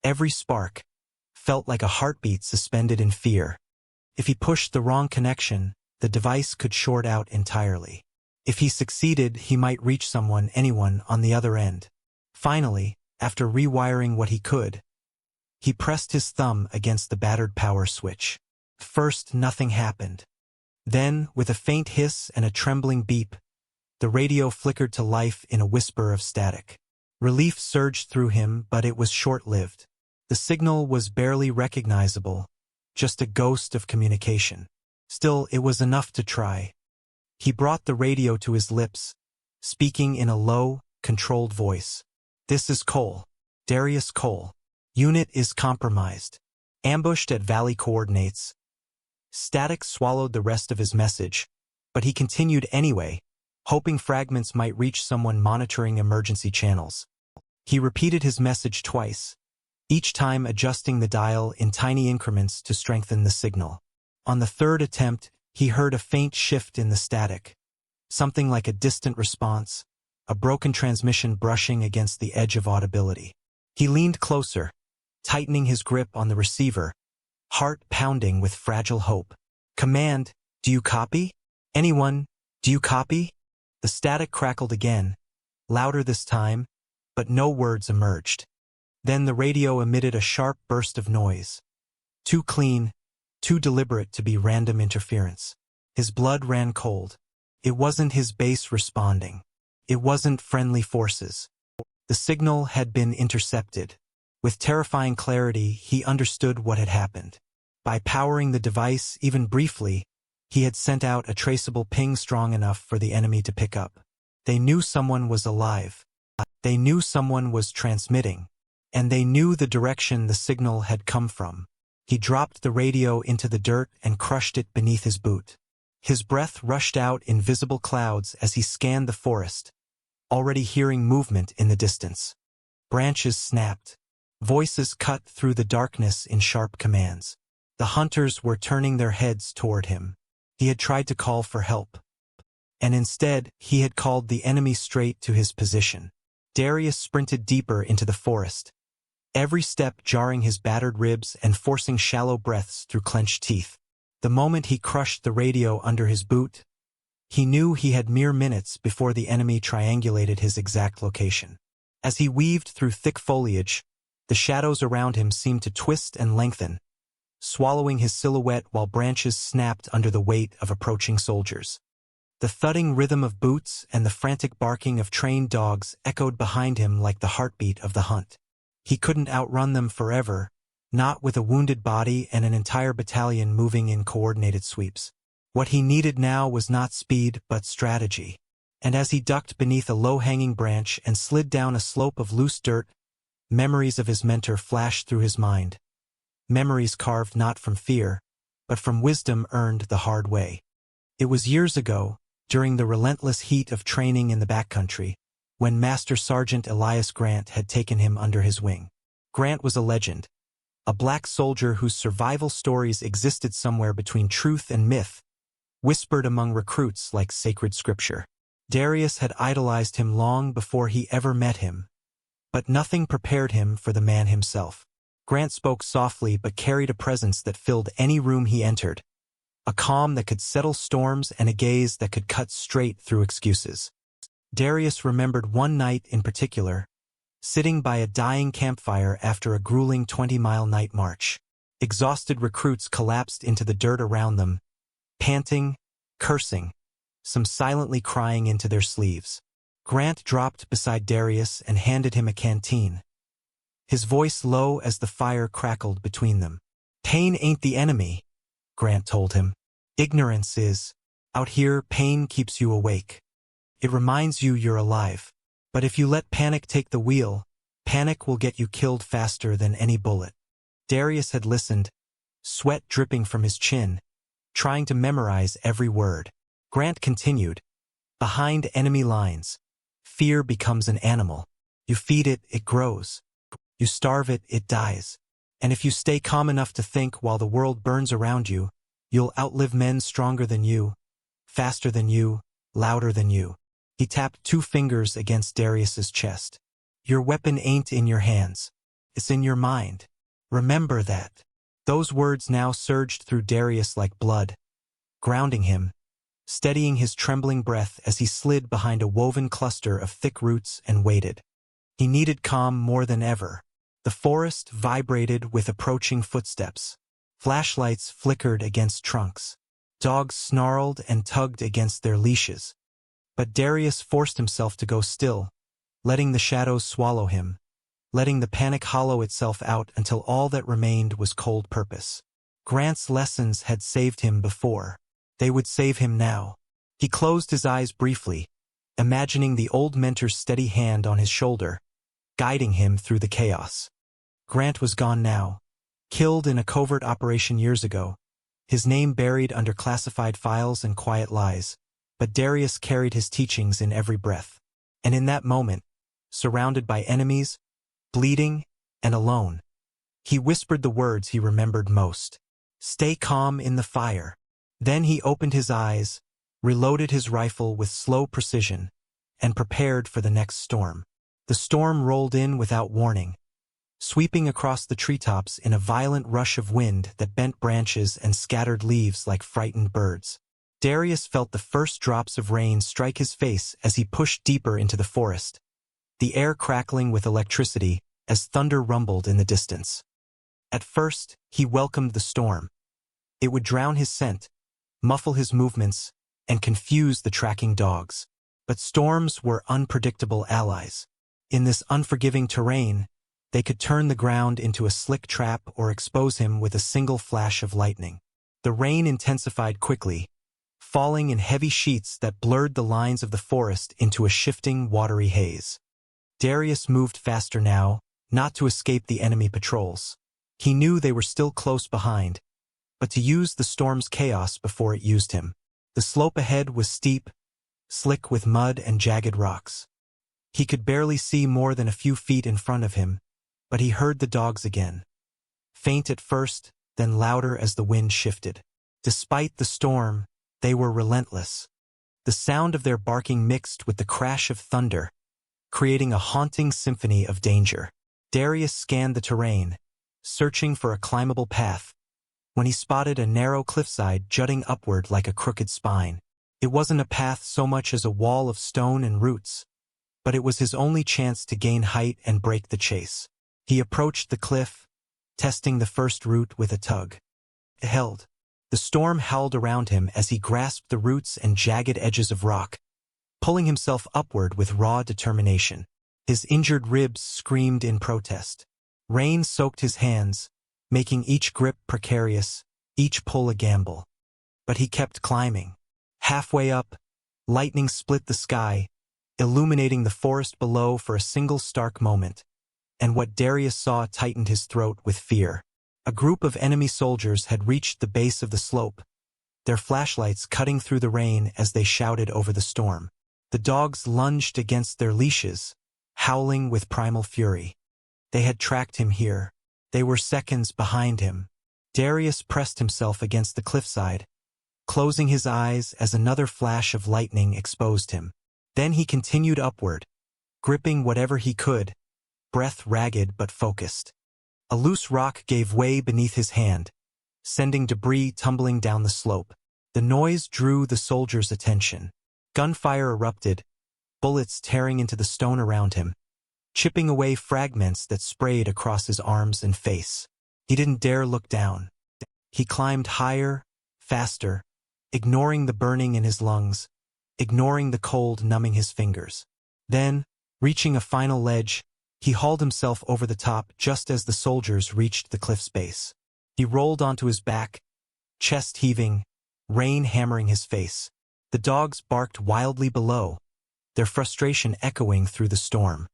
every spark, felt like a heartbeat suspended in fear. If he pushed the wrong connection, the device could short out entirely. If he succeeded, he might reach anyone on the other end. Finally, after rewiring what he could, he pressed his thumb against the battered power switch. First, nothing happened. Then, with a faint hiss and a trembling beep, the radio flickered to life in a whisper of static. Relief surged through him, but it was short-lived. The signal was barely recognizable, just a ghost of communication. Still, it was enough to try. He brought the radio to his lips, speaking in a low, controlled voice. "This is Cole. Darius Cole. Unit is compromised. Ambushed at Valley coordinates." Static swallowed the rest of his message, but he continued anyway, hoping fragments might reach someone monitoring emergency channels. He repeated his message twice, each time adjusting the dial in tiny increments to strengthen the signal. On the third attempt, he heard a faint shift in the static, something like a distant response, a broken transmission brushing against the edge of audibility. He leaned closer, tightening his grip on the receiver, heart pounding with fragile hope. "Command, do you copy? Anyone, do you copy?" The static crackled again, louder this time, but no words emerged. Then the radio emitted a sharp burst of noise. Too clean, too deliberate to be random interference. His blood ran cold. It wasn't his base responding. It wasn't friendly forces. The signal had been intercepted. With terrifying clarity, he understood what had happened. By powering the device, even briefly, he had sent out a traceable ping strong enough for the enemy to pick up. They knew someone was alive. They knew someone was transmitting. And they knew the direction the signal had come from. He dropped the radio into the dirt and crushed it beneath his boot. His breath rushed out in visible clouds as he scanned the forest, already hearing movement in the distance. Branches snapped. Voices cut through the darkness in sharp commands. The hunters were turning their heads toward him. He had tried to call for help. And instead, he had called the enemy straight to his position. Darius sprinted deeper into the forest, every step jarring his battered ribs and forcing shallow breaths through clenched teeth. The moment he crushed the radio under his boot, he knew he had mere minutes before the enemy triangulated his exact location. As he weaved through thick foliage, the shadows around him seemed to twist and lengthen, swallowing his silhouette while branches snapped under the weight of approaching soldiers. The thudding rhythm of boots and the frantic barking of trained dogs echoed behind him like the heartbeat of the hunt. He couldn't outrun them forever, not with a wounded body and an entire battalion moving in coordinated sweeps. What he needed now was not speed but strategy. And as he ducked beneath a low-hanging branch and slid down a slope of loose dirt, memories of his mentor flashed through his mind. Memories carved not from fear, but from wisdom earned the hard way. It was years ago, during the relentless heat of training in the backcountry, when Master Sergeant Elias Grant had taken him under his wing. Grant was a legend, a black soldier whose survival stories existed somewhere between truth and myth, whispered among recruits like sacred scripture. Darius had idolized him long before he ever met him, but nothing prepared him for the man himself. Grant spoke softly but carried a presence that filled any room he entered, a calm that could settle storms and a gaze that could cut straight through excuses. Darius remembered one night in particular, sitting by a dying campfire after a grueling 20-mile night march. Exhausted recruits collapsed into the dirt around them, panting, cursing, some silently crying into their sleeves. Grant dropped beside Darius and handed him a canteen, his voice low as the fire crackled between them. "Pain ain't the enemy," Grant told him. "Ignorance is. Out here, pain keeps you awake. It reminds you you're alive. But if you let panic take the wheel, panic will get you killed faster than any bullet." Darius had listened, sweat dripping from his chin, trying to memorize every word. Grant continued, "Behind enemy lines, fear becomes an animal. You feed it, it grows. You starve it, it dies. And if you stay calm enough to think while the world burns around you, you'll outlive men stronger than you, faster than you, louder than you." He tapped 2 fingers against Darius's chest. "Your weapon ain't in your hands. It's in your mind. Remember that." Those words now surged through Darius like blood, grounding him, steadying his trembling breath as he slid behind a woven cluster of thick roots and waited. He needed calm more than ever. The forest vibrated with approaching footsteps. Flashlights flickered against trunks. Dogs snarled and tugged against their leashes. But Darius forced himself to go still, letting the shadows swallow him, letting the panic hollow itself out until all that remained was cold purpose. Grant's lessons had saved him before. They would save him now. He closed his eyes briefly, imagining the old mentor's steady hand on his shoulder, guiding him through the chaos. Grant was gone now, killed in a covert operation years ago, his name buried under classified files and quiet lies, but Darius carried his teachings in every breath. And in that moment, surrounded by enemies, bleeding, and alone, he whispered the words he remembered most. "Stay calm in the fire." Then he opened his eyes, reloaded his rifle with slow precision, and prepared for the next storm. The storm rolled in without warning, sweeping across the treetops in a violent rush of wind that bent branches and scattered leaves like frightened birds. Darius felt the first drops of rain strike his face as he pushed deeper into the forest, the air crackling with electricity as thunder rumbled in the distance. At first, he welcomed the storm. It would drown his scent, muffle his movements, and confuse the tracking dogs. But storms were unpredictable allies. In this unforgiving terrain, they could turn the ground into a slick trap or expose him with a single flash of lightning. The rain intensified quickly, falling in heavy sheets that blurred the lines of the forest into a shifting, watery haze. Darius moved faster now, not to escape the enemy patrols. He knew they were still close behind, but to use the storm's chaos before it used him. The slope ahead was steep, slick with mud and jagged rocks. He could barely see more than a few feet in front of him, but he heard the dogs again. Faint at first, then louder as the wind shifted. Despite the storm, they were relentless. The sound of their barking mixed with the crash of thunder, creating a haunting symphony of danger. Darius scanned the terrain, searching for a climbable path, when he spotted a narrow cliffside jutting upward like a crooked spine. It wasn't a path so much as a wall of stone and roots, but it was his only chance to gain height and break the chase. He approached the cliff, testing the first root with a tug. It held. The storm howled around him as he grasped the roots and jagged edges of rock, pulling himself upward with raw determination. His injured ribs screamed in protest. Rain soaked his hands, making each grip precarious, each pull a gamble. But he kept climbing. Halfway up, lightning split the sky, illuminating the forest below for a single stark moment, and what Darius saw tightened his throat with fear. A group of enemy soldiers had reached the base of the slope, their flashlights cutting through the rain as they shouted over the storm. The dogs lunged against their leashes, howling with primal fury. They had tracked him here. They were seconds behind him. Darius pressed himself against the cliffside, closing his eyes as another flash of lightning exposed him. Then he continued upward, gripping whatever he could, breath ragged but focused. A loose rock gave way beneath his hand, sending debris tumbling down the slope. The noise drew the soldiers' attention. Gunfire erupted, bullets tearing into the stone around him, chipping away fragments that sprayed across his arms and face. He didn't dare look down. He climbed higher, faster, ignoring the burning in his lungs, ignoring the cold numbing his fingers. Then, reaching a final ledge, he hauled himself over the top just as the soldiers reached the cliff's base. He rolled onto his back, chest heaving, rain hammering his face. The dogs barked wildly below, their frustration echoing through the storm.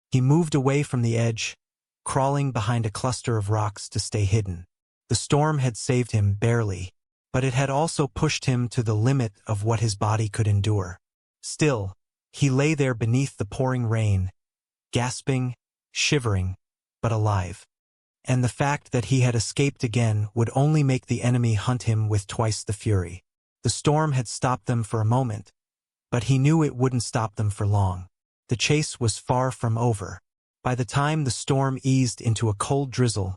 He moved away from the edge, crawling behind a cluster of rocks to stay hidden. The storm had saved him barely, but it had also pushed him to the limit of what his body could endure. Still, he lay there beneath the pouring rain, gasping, shivering, but alive. And the fact that he had escaped again would only make the enemy hunt him with twice the fury. The storm had stopped them for a moment, but he knew it wouldn't stop them for long. The chase was far from over. By the time the storm eased into a cold drizzle,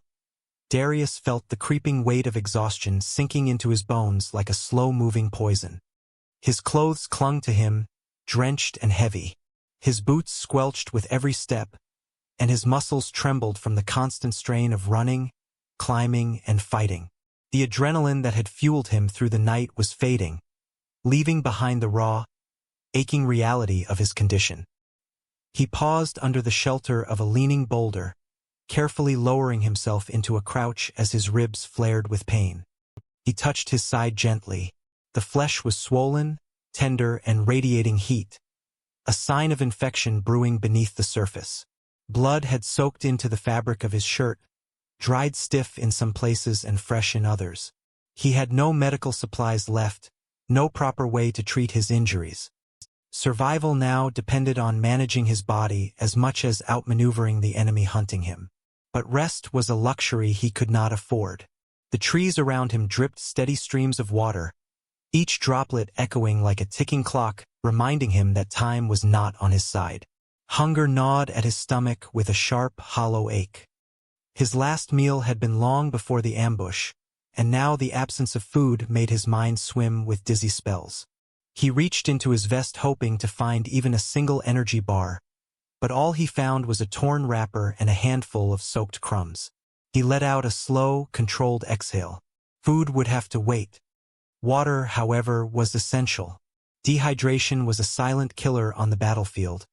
Darius felt the creeping weight of exhaustion sinking into his bones like a slow-moving poison. His clothes clung to him, drenched and heavy. His boots squelched with every step, and his muscles trembled from the constant strain of running, climbing, and fighting. The adrenaline that had fueled him through the night was fading, leaving behind the raw, aching reality of his condition. He paused under the shelter of a leaning boulder, carefully lowering himself into a crouch as his ribs flared with pain. He touched his side gently. The flesh was swollen, tender, and radiating heat, a sign of infection brewing beneath the surface. Blood had soaked into the fabric of his shirt, dried stiff in some places and fresh in others. He had no medical supplies left, no proper way to treat his injuries. Survival now depended on managing his body as much as outmaneuvering the enemy hunting him. But rest was a luxury he could not afford. The trees around him dripped steady streams of water, each droplet echoing like a ticking clock, reminding him that time was not on his side. Hunger gnawed at his stomach with a sharp, hollow ache. His last meal had been long before the ambush, and now the absence of food made his mind swim with dizzy spells. He reached into his vest hoping to find even a single energy bar, but all he found was a torn wrapper and a handful of soaked crumbs. He let out a slow, controlled exhale. Food would have to wait. Water, however, was essential. Dehydration was a silent killer on the battlefield,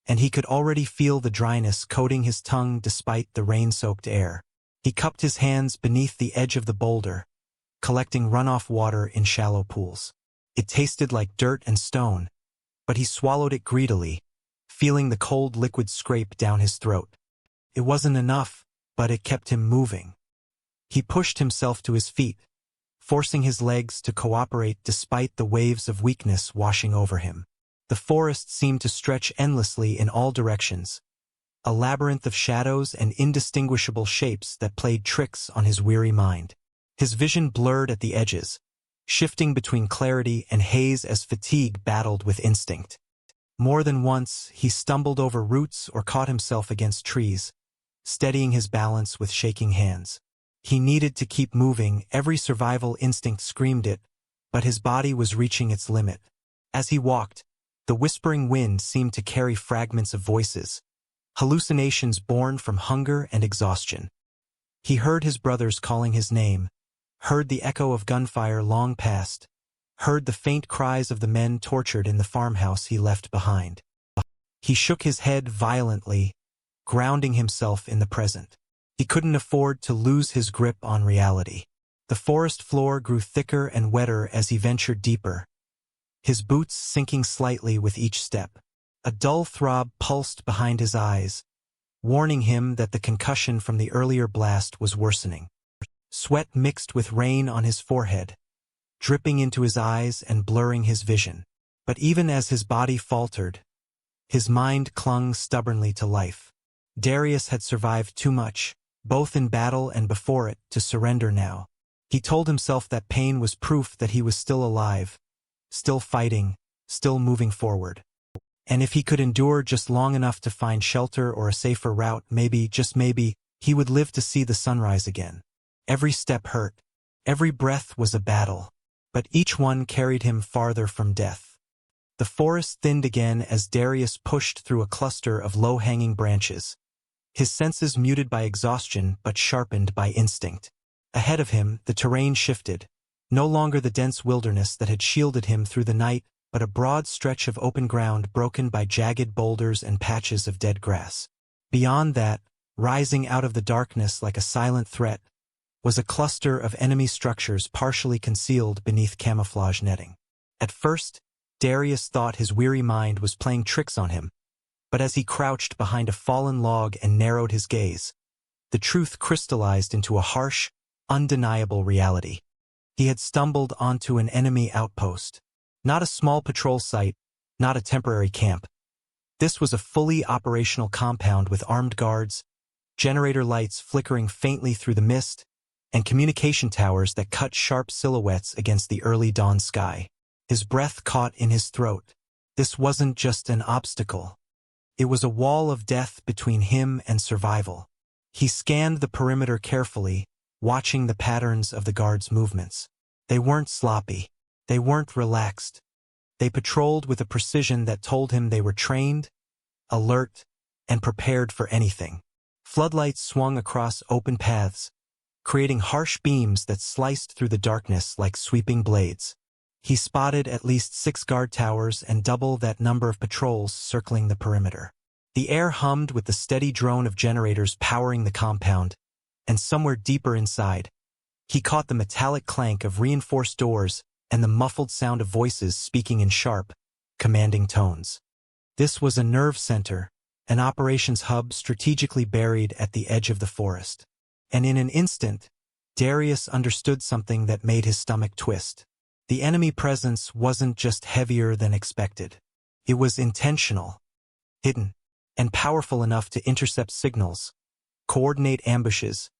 and he could already feel the dryness coating his tongue despite the rain-soaked air. He cupped his hands beneath the edge of the boulder, collecting runoff water in shallow pools. It tasted like dirt and stone, but he swallowed it greedily, feeling the cold liquid scrape down his throat. It wasn't enough, but it kept him moving. He pushed himself to his feet, forcing his legs to cooperate despite the waves of weakness washing over him. The forest seemed to stretch endlessly in all directions, a labyrinth of shadows and indistinguishable shapes that played tricks on his weary mind. His vision blurred at the edges, shifting between clarity and haze as fatigue battled with instinct. More than once, he stumbled over roots or caught himself against trees, steadying his balance with shaking hands. He needed to keep moving, every survival instinct screamed it, but his body was reaching its limit. As he walked, the whispering wind seemed to carry fragments of voices, hallucinations born from hunger and exhaustion. He heard his brothers calling his name, heard the echo of gunfire long past, heard the faint cries of the men tortured in the farmhouse he left behind. He shook his head violently, grounding himself in the present. He couldn't afford to lose his grip on reality. The forest floor grew thicker and wetter as he ventured deeper, his boots sinking slightly with each step. A dull throb pulsed behind his eyes, warning him that the concussion from the earlier blast was worsening. Sweat mixed with rain on his forehead, dripping into his eyes and blurring his vision. But even as his body faltered, his mind clung stubbornly to life. Darius had survived too much, both in battle and before it, to surrender now. He told himself that pain was proof that he was still alive, still fighting, still moving forward. And if he could endure just long enough to find shelter or a safer route, maybe, just maybe, he would live to see the sunrise again. Every step hurt. Every breath was a battle. But each one carried him farther from death. The forest thinned again as Darius pushed through a cluster of low-hanging branches, his senses muted by exhaustion but sharpened by instinct. Ahead of him, the terrain shifted, no longer the dense wilderness that had shielded him through the night, but a broad stretch of open ground broken by jagged boulders and patches of dead grass. Beyond that, rising out of the darkness like a silent threat, was a cluster of enemy structures partially concealed beneath camouflage netting. At first, Darius thought his weary mind was playing tricks on him, but as he crouched behind a fallen log and narrowed his gaze, the truth crystallized into a harsh, undeniable reality. He had stumbled onto an enemy outpost. Not a small patrol site, not a temporary camp. This was a fully operational compound with armed guards, generator lights flickering faintly through the mist, and communication towers that cut sharp silhouettes against the early dawn sky. His breath caught in his throat. This wasn't just an obstacle. It was a wall of death between him and survival. He scanned the perimeter carefully, watching the patterns of the guards' movements. They weren't sloppy. They weren't relaxed. They patrolled with a precision that told him they were trained, alert, and prepared for anything. Floodlights swung across open paths, creating harsh beams that sliced through the darkness like sweeping blades. He spotted at least 6 guard towers and double that number of patrols circling the perimeter. The air hummed with the steady drone of generators powering the compound, and somewhere deeper inside, he caught the metallic clank of reinforced doors and the muffled sound of voices speaking in sharp, commanding tones. This was a nerve center, an operations hub strategically buried at the edge of the forest. And in an instant, Darius understood something that made his stomach twist. The enemy presence wasn't just heavier than expected. It was intentional, hidden, and powerful enough to intercept signals, coordinate ambushes,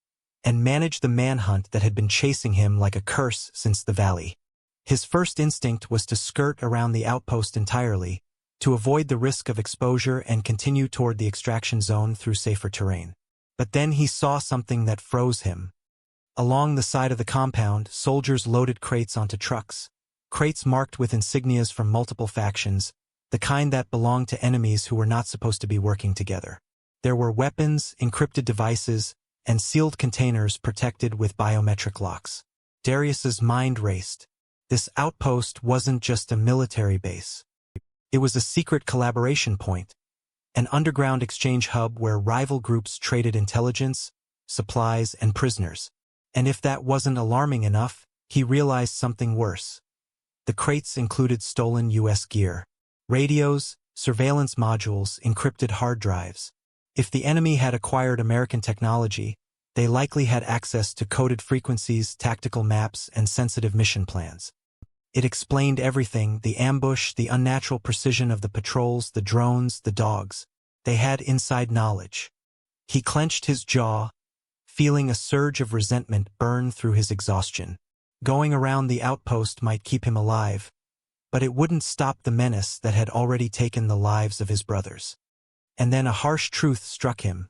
and manage the manhunt that had been chasing him like a curse since the valley. His first instinct was to skirt around the outpost entirely, to avoid the risk of exposure and continue toward the extraction zone through safer terrain. But then he saw something that froze him. Along the side of the compound, soldiers loaded crates onto trucks, crates marked with insignias from multiple factions, the kind that belonged to enemies who were not supposed to be working together. There were weapons, encrypted devices, and sealed containers protected with biometric locks. Darius's mind raced. This outpost wasn't just a military base. It was a secret collaboration point, an underground exchange hub where rival groups traded intelligence, supplies, and prisoners. And if that wasn't alarming enough, he realized something worse. The crates included stolen U.S. gear, radios, surveillance modules, encrypted hard drives. If the enemy had acquired American technology, they likely had access to coded frequencies, tactical maps, and sensitive mission plans. It explained everything: the ambush, the unnatural precision of the patrols, the drones, the dogs. They had inside knowledge. He clenched his jaw, feeling a surge of resentment burn through his exhaustion. Going around the outpost might keep him alive, but it wouldn't stop the menace that had already taken the lives of his brothers. And then a harsh truth struck him.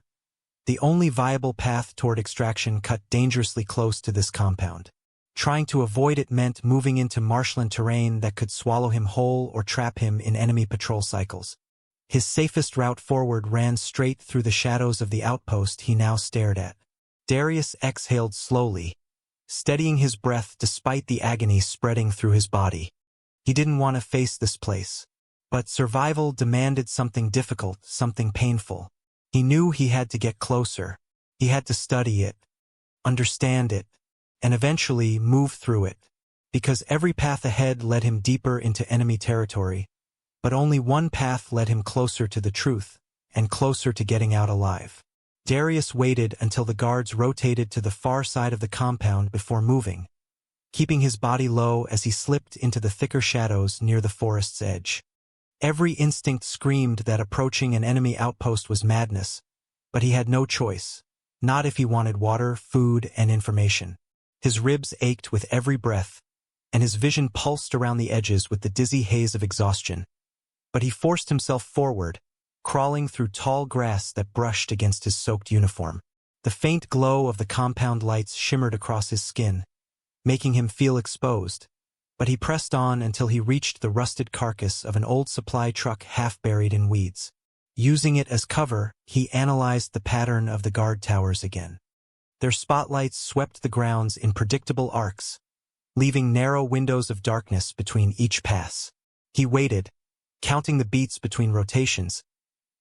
The only viable path toward extraction cut dangerously close to this compound. Trying to avoid it meant moving into marshland terrain that could swallow him whole or trap him in enemy patrol cycles. His safest route forward ran straight through the shadows of the outpost he now stared at. Darius exhaled slowly, steadying his breath despite the agony spreading through his body. He didn't want to face this place, but survival demanded something difficult, something painful. He knew he had to get closer. He had to study it, understand it, and eventually move through it, because every path ahead led him deeper into enemy territory, but only one path led him closer to the truth, and closer to getting out alive. Darius waited until the guards rotated to the far side of the compound before moving, keeping his body low as he slipped into the thicker shadows near the forest's edge. Every instinct screamed that approaching an enemy outpost was madness, but he had no choice, not if he wanted water, food, and information. His ribs ached with every breath, and his vision pulsed around the edges with the dizzy haze of exhaustion. But he forced himself forward, crawling through tall grass that brushed against his soaked uniform. The faint glow of the compound lights shimmered across his skin, making him feel exposed. But he pressed on until he reached the rusted carcass of an old supply truck half buried in weeds. Using it as cover, he analyzed the pattern of the guard towers again. Their spotlights swept the grounds in predictable arcs, leaving narrow windows of darkness between each pass. He waited, counting the beats between rotations,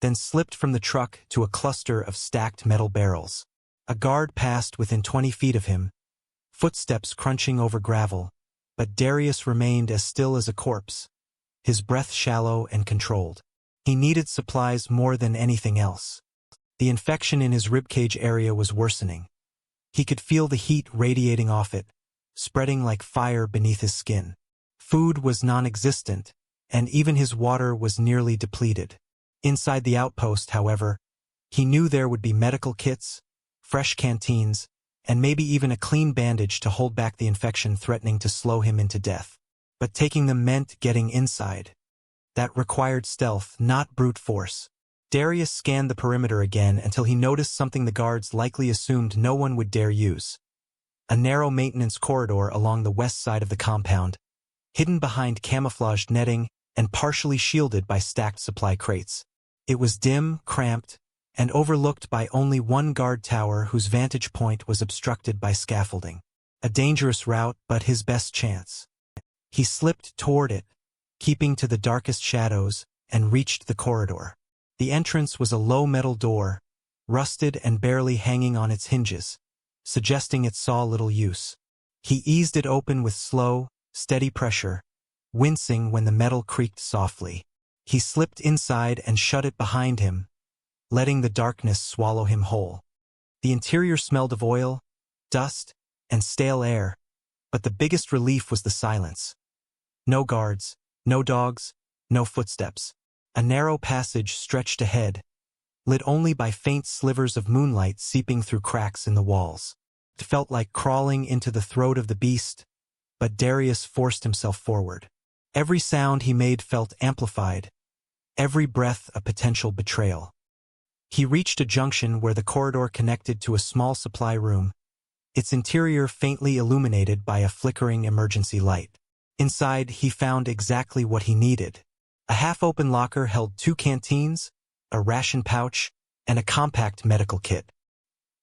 then slipped from the truck to a cluster of stacked metal barrels. A guard passed within 20 feet of him, footsteps crunching over gravel, but Darius remained as still as a corpse, his breath shallow and controlled. He needed supplies more than anything else. The infection in his ribcage area was worsening. He could feel the heat radiating off it, spreading like fire beneath his skin. Food was non-existent, and even his water was nearly depleted. Inside the outpost, however, he knew there would be medical kits, fresh canteens, and maybe even a clean bandage to hold back the infection threatening to slow him into death. But taking them meant getting inside. That required stealth, not brute force. Darius scanned the perimeter again until he noticed something the guards likely assumed no one would dare use. A narrow maintenance corridor along the west side of the compound, hidden behind camouflaged netting and partially shielded by stacked supply crates. It was dim, cramped, and overlooked by only one guard tower whose vantage point was obstructed by scaffolding. A dangerous route, but his best chance. He slipped toward it, keeping to the darkest shadows, and reached the corridor. The entrance was a low metal door, rusted and barely hanging on its hinges, suggesting it saw little use. He eased it open with slow, steady pressure, wincing when the metal creaked softly. He slipped inside and shut it behind him, letting the darkness swallow him whole. The interior smelled of oil, dust, and stale air, but the biggest relief was the silence. No guards, no dogs, no footsteps. A narrow passage stretched ahead, lit only by faint slivers of moonlight seeping through cracks in the walls. It felt like crawling into the throat of the beast, but Darius forced himself forward. Every sound he made felt amplified, every breath a potential betrayal. He reached a junction where the corridor connected to a small supply room, its interior faintly illuminated by a flickering emergency light. Inside, he found exactly what he needed. A half-open locker held 2 canteens, a ration pouch, and a compact medical kit.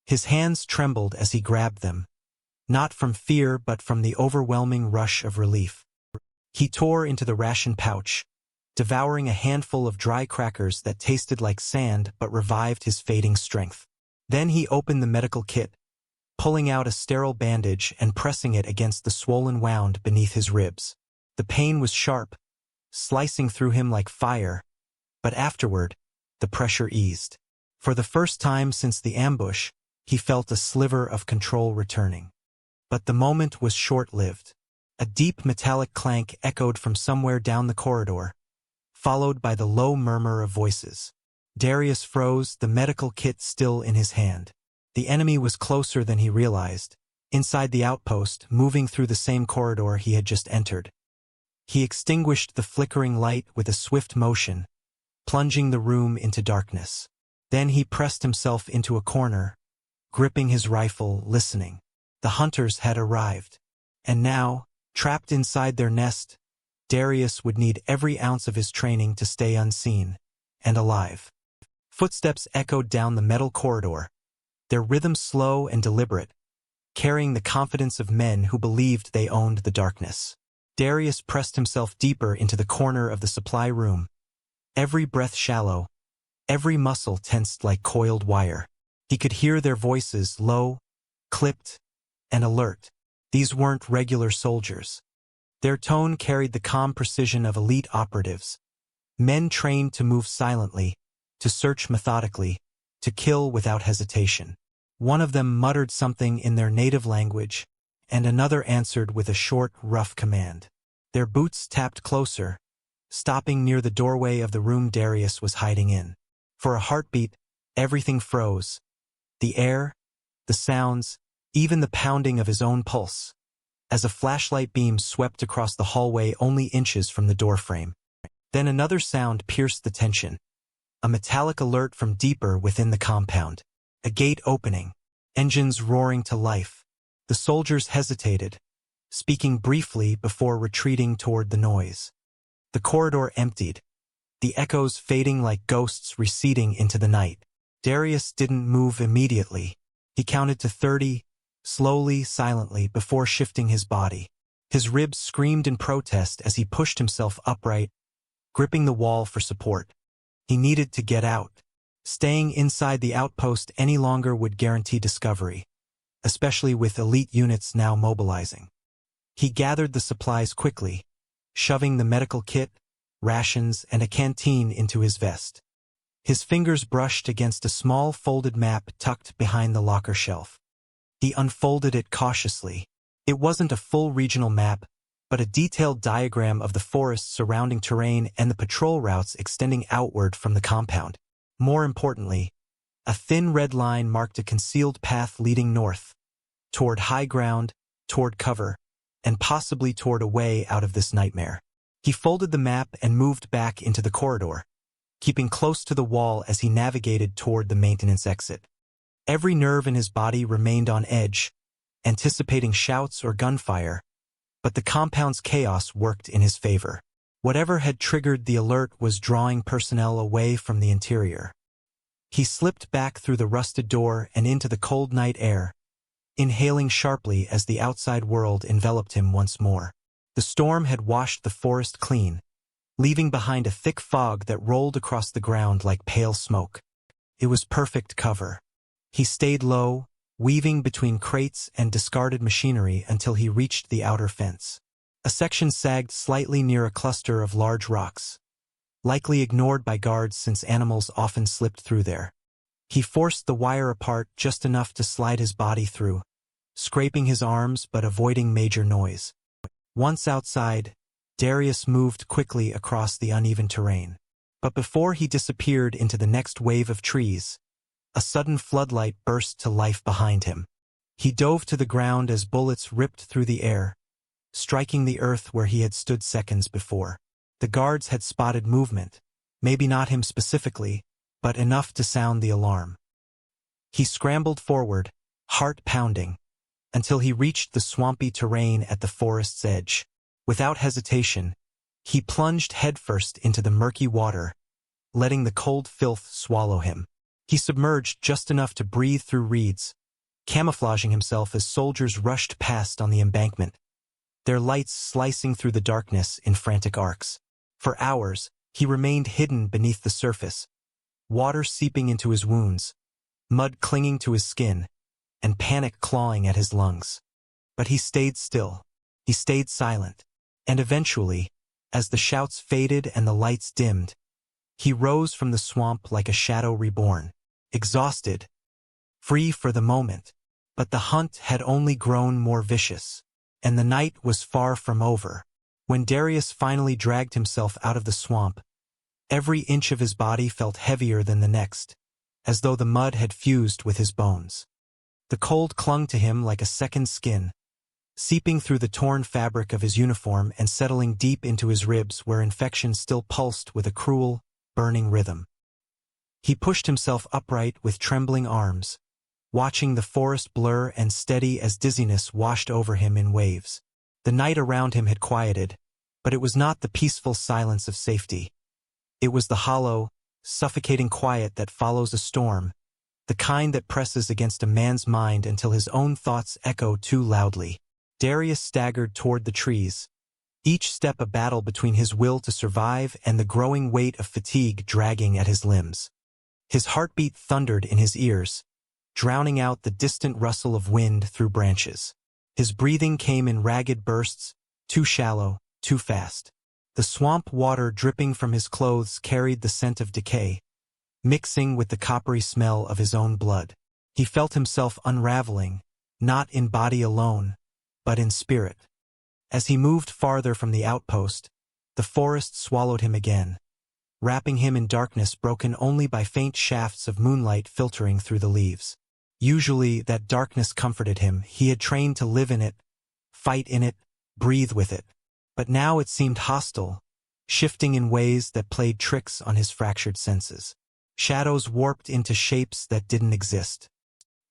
His hands trembled as he grabbed them, not from fear but from the overwhelming rush of relief. He tore into the ration pouch, devouring a handful of dry crackers that tasted like sand but revived his fading strength. Then he opened the medical kit, pulling out a sterile bandage and pressing it against the swollen wound beneath his ribs. The pain was sharp, slicing through him like fire, but afterward, the pressure eased. For the first time since the ambush, he felt a sliver of control returning. But the moment was short-lived. A deep metallic clank echoed from somewhere down the corridor, followed by the low murmur of voices. Darius froze, the medical kit still in his hand. The enemy was closer than he realized, inside the outpost, moving through the same corridor he had just entered. He extinguished the flickering light with a swift motion, plunging the room into darkness. Then he pressed himself into a corner, gripping his rifle, listening. The hunters had arrived. And now, trapped inside their nest, Darius would need every ounce of his training to stay unseen and alive. Footsteps echoed down the metal corridor, their rhythm slow and deliberate, carrying the confidence of men who believed they owned the darkness. Darius pressed himself deeper into the corner of the supply room, every breath shallow, every muscle tensed like coiled wire. He could hear their voices, low, clipped, and alert. These weren't regular soldiers. Their tone carried the calm precision of elite operatives, men trained to move silently, to search methodically, to kill without hesitation. One of them muttered something in their native language, and another answered with a short, rough command. Their boots tapped closer, stopping near the doorway of the room Darius was hiding in. For a heartbeat, everything froze. The air, the sounds, even the pounding of his own pulse, as a flashlight beam swept across the hallway only inches from the doorframe. Then another sound pierced the tension, a metallic alert from deeper within the compound. A gate opening, engines roaring to life. The soldiers hesitated, speaking briefly before retreating toward the noise. The corridor emptied, the echoes fading like ghosts receding into the night. Darius didn't move immediately. He counted to 30, slowly, silently, before shifting his body. His ribs screamed in protest as he pushed himself upright, gripping the wall for support. He needed to get out. Staying inside the outpost any longer would guarantee discovery, especially with elite units now mobilizing. He gathered the supplies quickly, shoving the medical kit, rations, and a canteen into his vest. His fingers brushed against a small folded map tucked behind the locker shelf. He unfolded it cautiously. It wasn't a full regional map, but a detailed diagram of the forests surrounding terrain and the patrol routes extending outward from the compound. More importantly, a thin red line marked a concealed path leading north, toward high ground, toward cover, and possibly toward a way out of this nightmare. He folded the map and moved back into the corridor, keeping close to the wall as he navigated toward the maintenance exit. Every nerve in his body remained on edge, anticipating shouts or gunfire, but the compound's chaos worked in his favor. Whatever had triggered the alert was drawing personnel away from the interior. He slipped back through the rusted door and into the cold night air, inhaling sharply as the outside world enveloped him once more. The storm had washed the forest clean, leaving behind a thick fog that rolled across the ground like pale smoke. It was perfect cover. He stayed low, weaving between crates and discarded machinery until he reached the outer fence. A section sagged slightly near a cluster of large rocks, likely ignored by guards since animals often slipped through there. He forced the wire apart just enough to slide his body through, scraping his arms but avoiding major noise. Once outside, Darius moved quickly across the uneven terrain. But before he disappeared into the next wave of trees, a sudden floodlight burst to life behind him. He dove to the ground as bullets ripped through the air, striking the earth where he had stood seconds before. The guards had spotted movement, maybe not him specifically, but enough to sound the alarm. He scrambled forward, heart pounding, until he reached the swampy terrain at the forest's edge. Without hesitation, he plunged headfirst into the murky water, letting the cold filth swallow him. He submerged just enough to breathe through reeds, camouflaging himself as soldiers rushed past on the embankment, their lights slicing through the darkness in frantic arcs. For hours, he remained hidden beneath the surface, water seeping into his wounds, mud clinging to his skin, and panic clawing at his lungs. But he stayed still. He stayed silent. And eventually, as the shouts faded and the lights dimmed, he rose from the swamp like a shadow reborn, exhausted, free for the moment. But the hunt had only grown more vicious, and the night was far from over. When Darius finally dragged himself out of the swamp, every inch of his body felt heavier than the next, as though the mud had fused with his bones. The cold clung to him like a second skin, seeping through the torn fabric of his uniform and settling deep into his ribs where infection still pulsed with a cruel, burning rhythm. He pushed himself upright with trembling arms, watching the forest blur and steady as dizziness washed over him in waves. The night around him had quieted, but it was not the peaceful silence of safety. It was the hollow, suffocating quiet that follows a storm, the kind that presses against a man's mind until his own thoughts echo too loudly. Darius staggered toward the trees, each step a battle between his will to survive and the growing weight of fatigue dragging at his limbs. His heartbeat thundered in his ears, drowning out the distant rustle of wind through branches. His breathing came in ragged bursts, too shallow, too fast. The swamp water dripping from his clothes carried the scent of decay, mixing with the coppery smell of his own blood. He felt himself unraveling, not in body alone, but in spirit. As he moved farther from the outpost, the forest swallowed him again, wrapping him in darkness broken only by faint shafts of moonlight filtering through the leaves. Usually that darkness comforted him. He had trained to live in it, fight in it, breathe with it. But now it seemed hostile, shifting in ways that played tricks on his fractured senses. Shadows warped into shapes that didn't exist.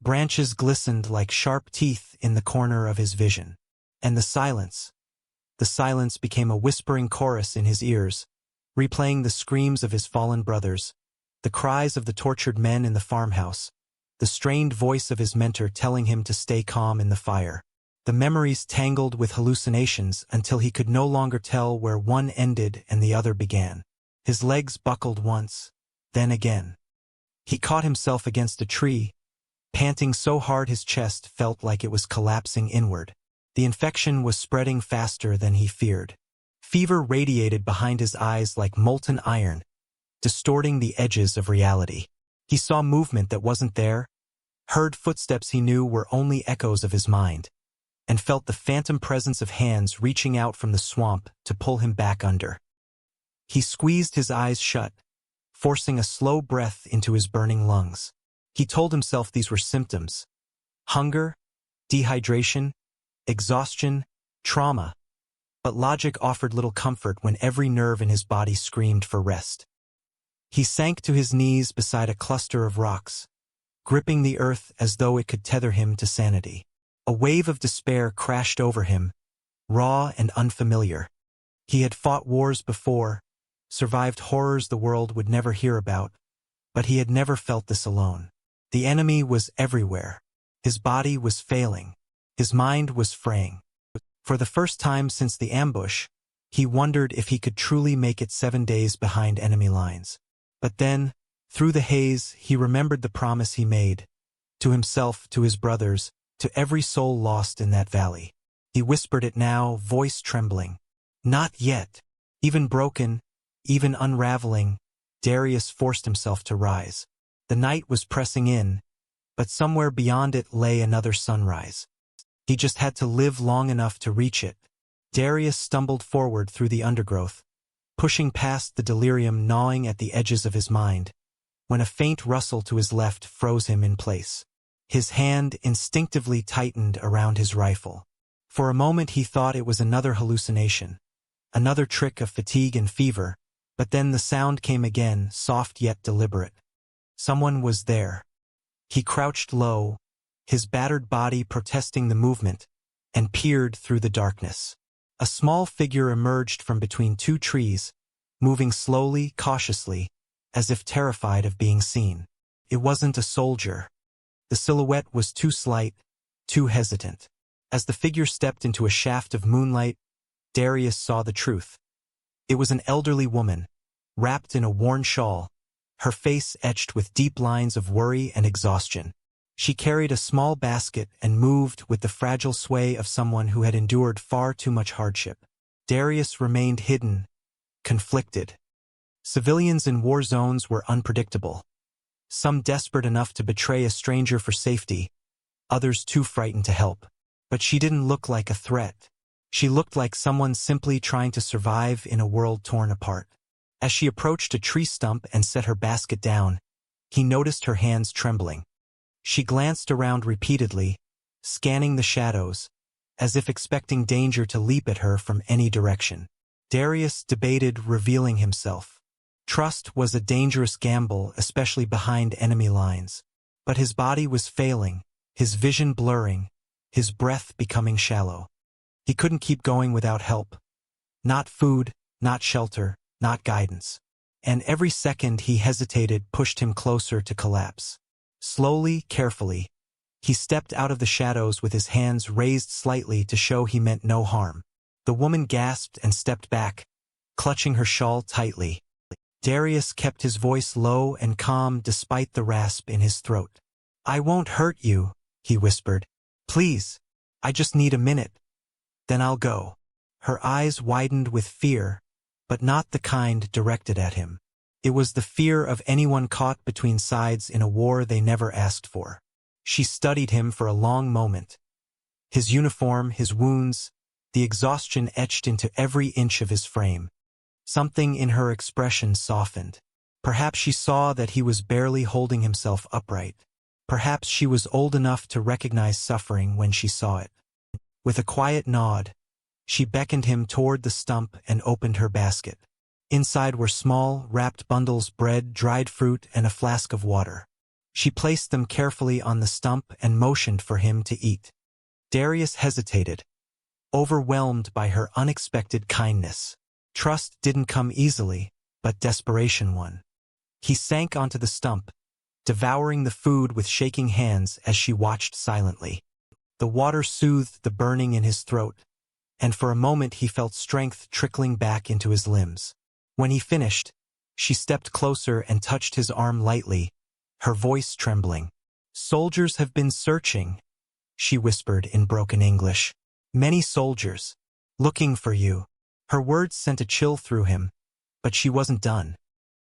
Branches glistened like sharp teeth in the corner of his vision. And the silence became a whispering chorus in his ears, replaying the screams of his fallen brothers, the cries of the tortured men in the farmhouse, the strained voice of his mentor telling him to stay calm in the fire. The memories tangled with hallucinations until he could no longer tell where one ended and the other began. His legs buckled once, then again. He caught himself against a tree, panting so hard his chest felt like it was collapsing inward. The infection was spreading faster than he feared. Fever radiated behind his eyes like molten iron, distorting the edges of reality. He saw movement that wasn't there, heard footsteps he knew were only echoes of his mind, and felt the phantom presence of hands reaching out from the swamp to pull him back under. He squeezed his eyes shut, forcing a slow breath into his burning lungs. He told himself these were symptoms: hunger, dehydration, exhaustion, trauma. But logic offered little comfort when every nerve in his body screamed for rest. He sank to his knees beside a cluster of rocks, gripping the earth as though it could tether him to sanity. A wave of despair crashed over him, raw and unfamiliar. He had fought wars before, survived horrors the world would never hear about, but he had never felt this alone. The enemy was everywhere. His body was failing. His mind was fraying. For the first time since the ambush, He wondered if he could truly make it 7 days behind enemy lines. But then, through the haze, he remembered the promise he made, to himself, to his brothers, to every soul lost in that valley. He whispered it now, voice trembling. Not yet. Even broken, even unraveling, Darius forced himself to rise. The night was pressing in, but somewhere beyond it lay another sunrise. He just had to live long enough to reach it. Darius stumbled forward through the undergrowth, pushing past the delirium gnawing at the edges of his mind, when a faint rustle to his left froze him in place. His hand instinctively tightened around his rifle. For a moment he thought it was another hallucination, another trick of fatigue and fever, but then the sound came again, soft yet deliberate. Someone was there. He crouched low, his battered body protesting the movement, and peered through the darkness. A small figure emerged from between two trees, moving slowly, cautiously, as if terrified of being seen. It wasn't a soldier. The silhouette was too slight, too hesitant. As the figure stepped into a shaft of moonlight, Darius saw the truth. It was an elderly woman, wrapped in a worn shawl, her face etched with deep lines of worry and exhaustion. She carried a small basket and moved with the fragile sway of someone who had endured far too much hardship. Darius remained hidden, conflicted. Civilians in war zones were unpredictable. Some desperate enough to betray a stranger for safety, others too frightened to help. But she didn't look like a threat. She looked like someone simply trying to survive in a world torn apart. As she approached a tree stump and set her basket down, he noticed her hands trembling. She glanced around repeatedly, scanning the shadows, as if expecting danger to leap at her from any direction. Darius debated revealing himself. Trust was a dangerous gamble, especially behind enemy lines. But his body was failing, his vision blurring, his breath becoming shallow. He couldn't keep going without help. Not food, not shelter, not guidance. And every second he hesitated pushed him closer to collapse. Slowly, carefully, he stepped out of the shadows with his hands raised slightly to show he meant no harm. The woman gasped and stepped back, clutching her shawl tightly. Darius kept his voice low and calm despite the rasp in his throat. "I won't hurt you," he whispered. "Please, I just need a minute. Then I'll go." Her eyes widened with fear, but not the kind directed at him. It was the fear of anyone caught between sides in a war they never asked for. She studied him for a long moment. His uniform, his wounds, the exhaustion etched into every inch of his frame. Something in her expression softened. Perhaps she saw that he was barely holding himself upright. Perhaps she was old enough to recognize suffering when she saw it. With a quiet nod, she beckoned him toward the stump and opened her basket. Inside were small, wrapped bundles, bread, dried fruit, and a flask of water. She placed them carefully on the stump and motioned for him to eat. Darius hesitated, overwhelmed by her unexpected kindness. Trust didn't come easily, but desperation won. He sank onto the stump, devouring the food with shaking hands as she watched silently. The water soothed the burning in his throat, and for a moment he felt strength trickling back into his limbs. When he finished, she stepped closer and touched his arm lightly, her voice trembling. "Soldiers have been searching," she whispered in broken English. "Many soldiers. Looking for you." Her words sent a chill through him, but she wasn't done.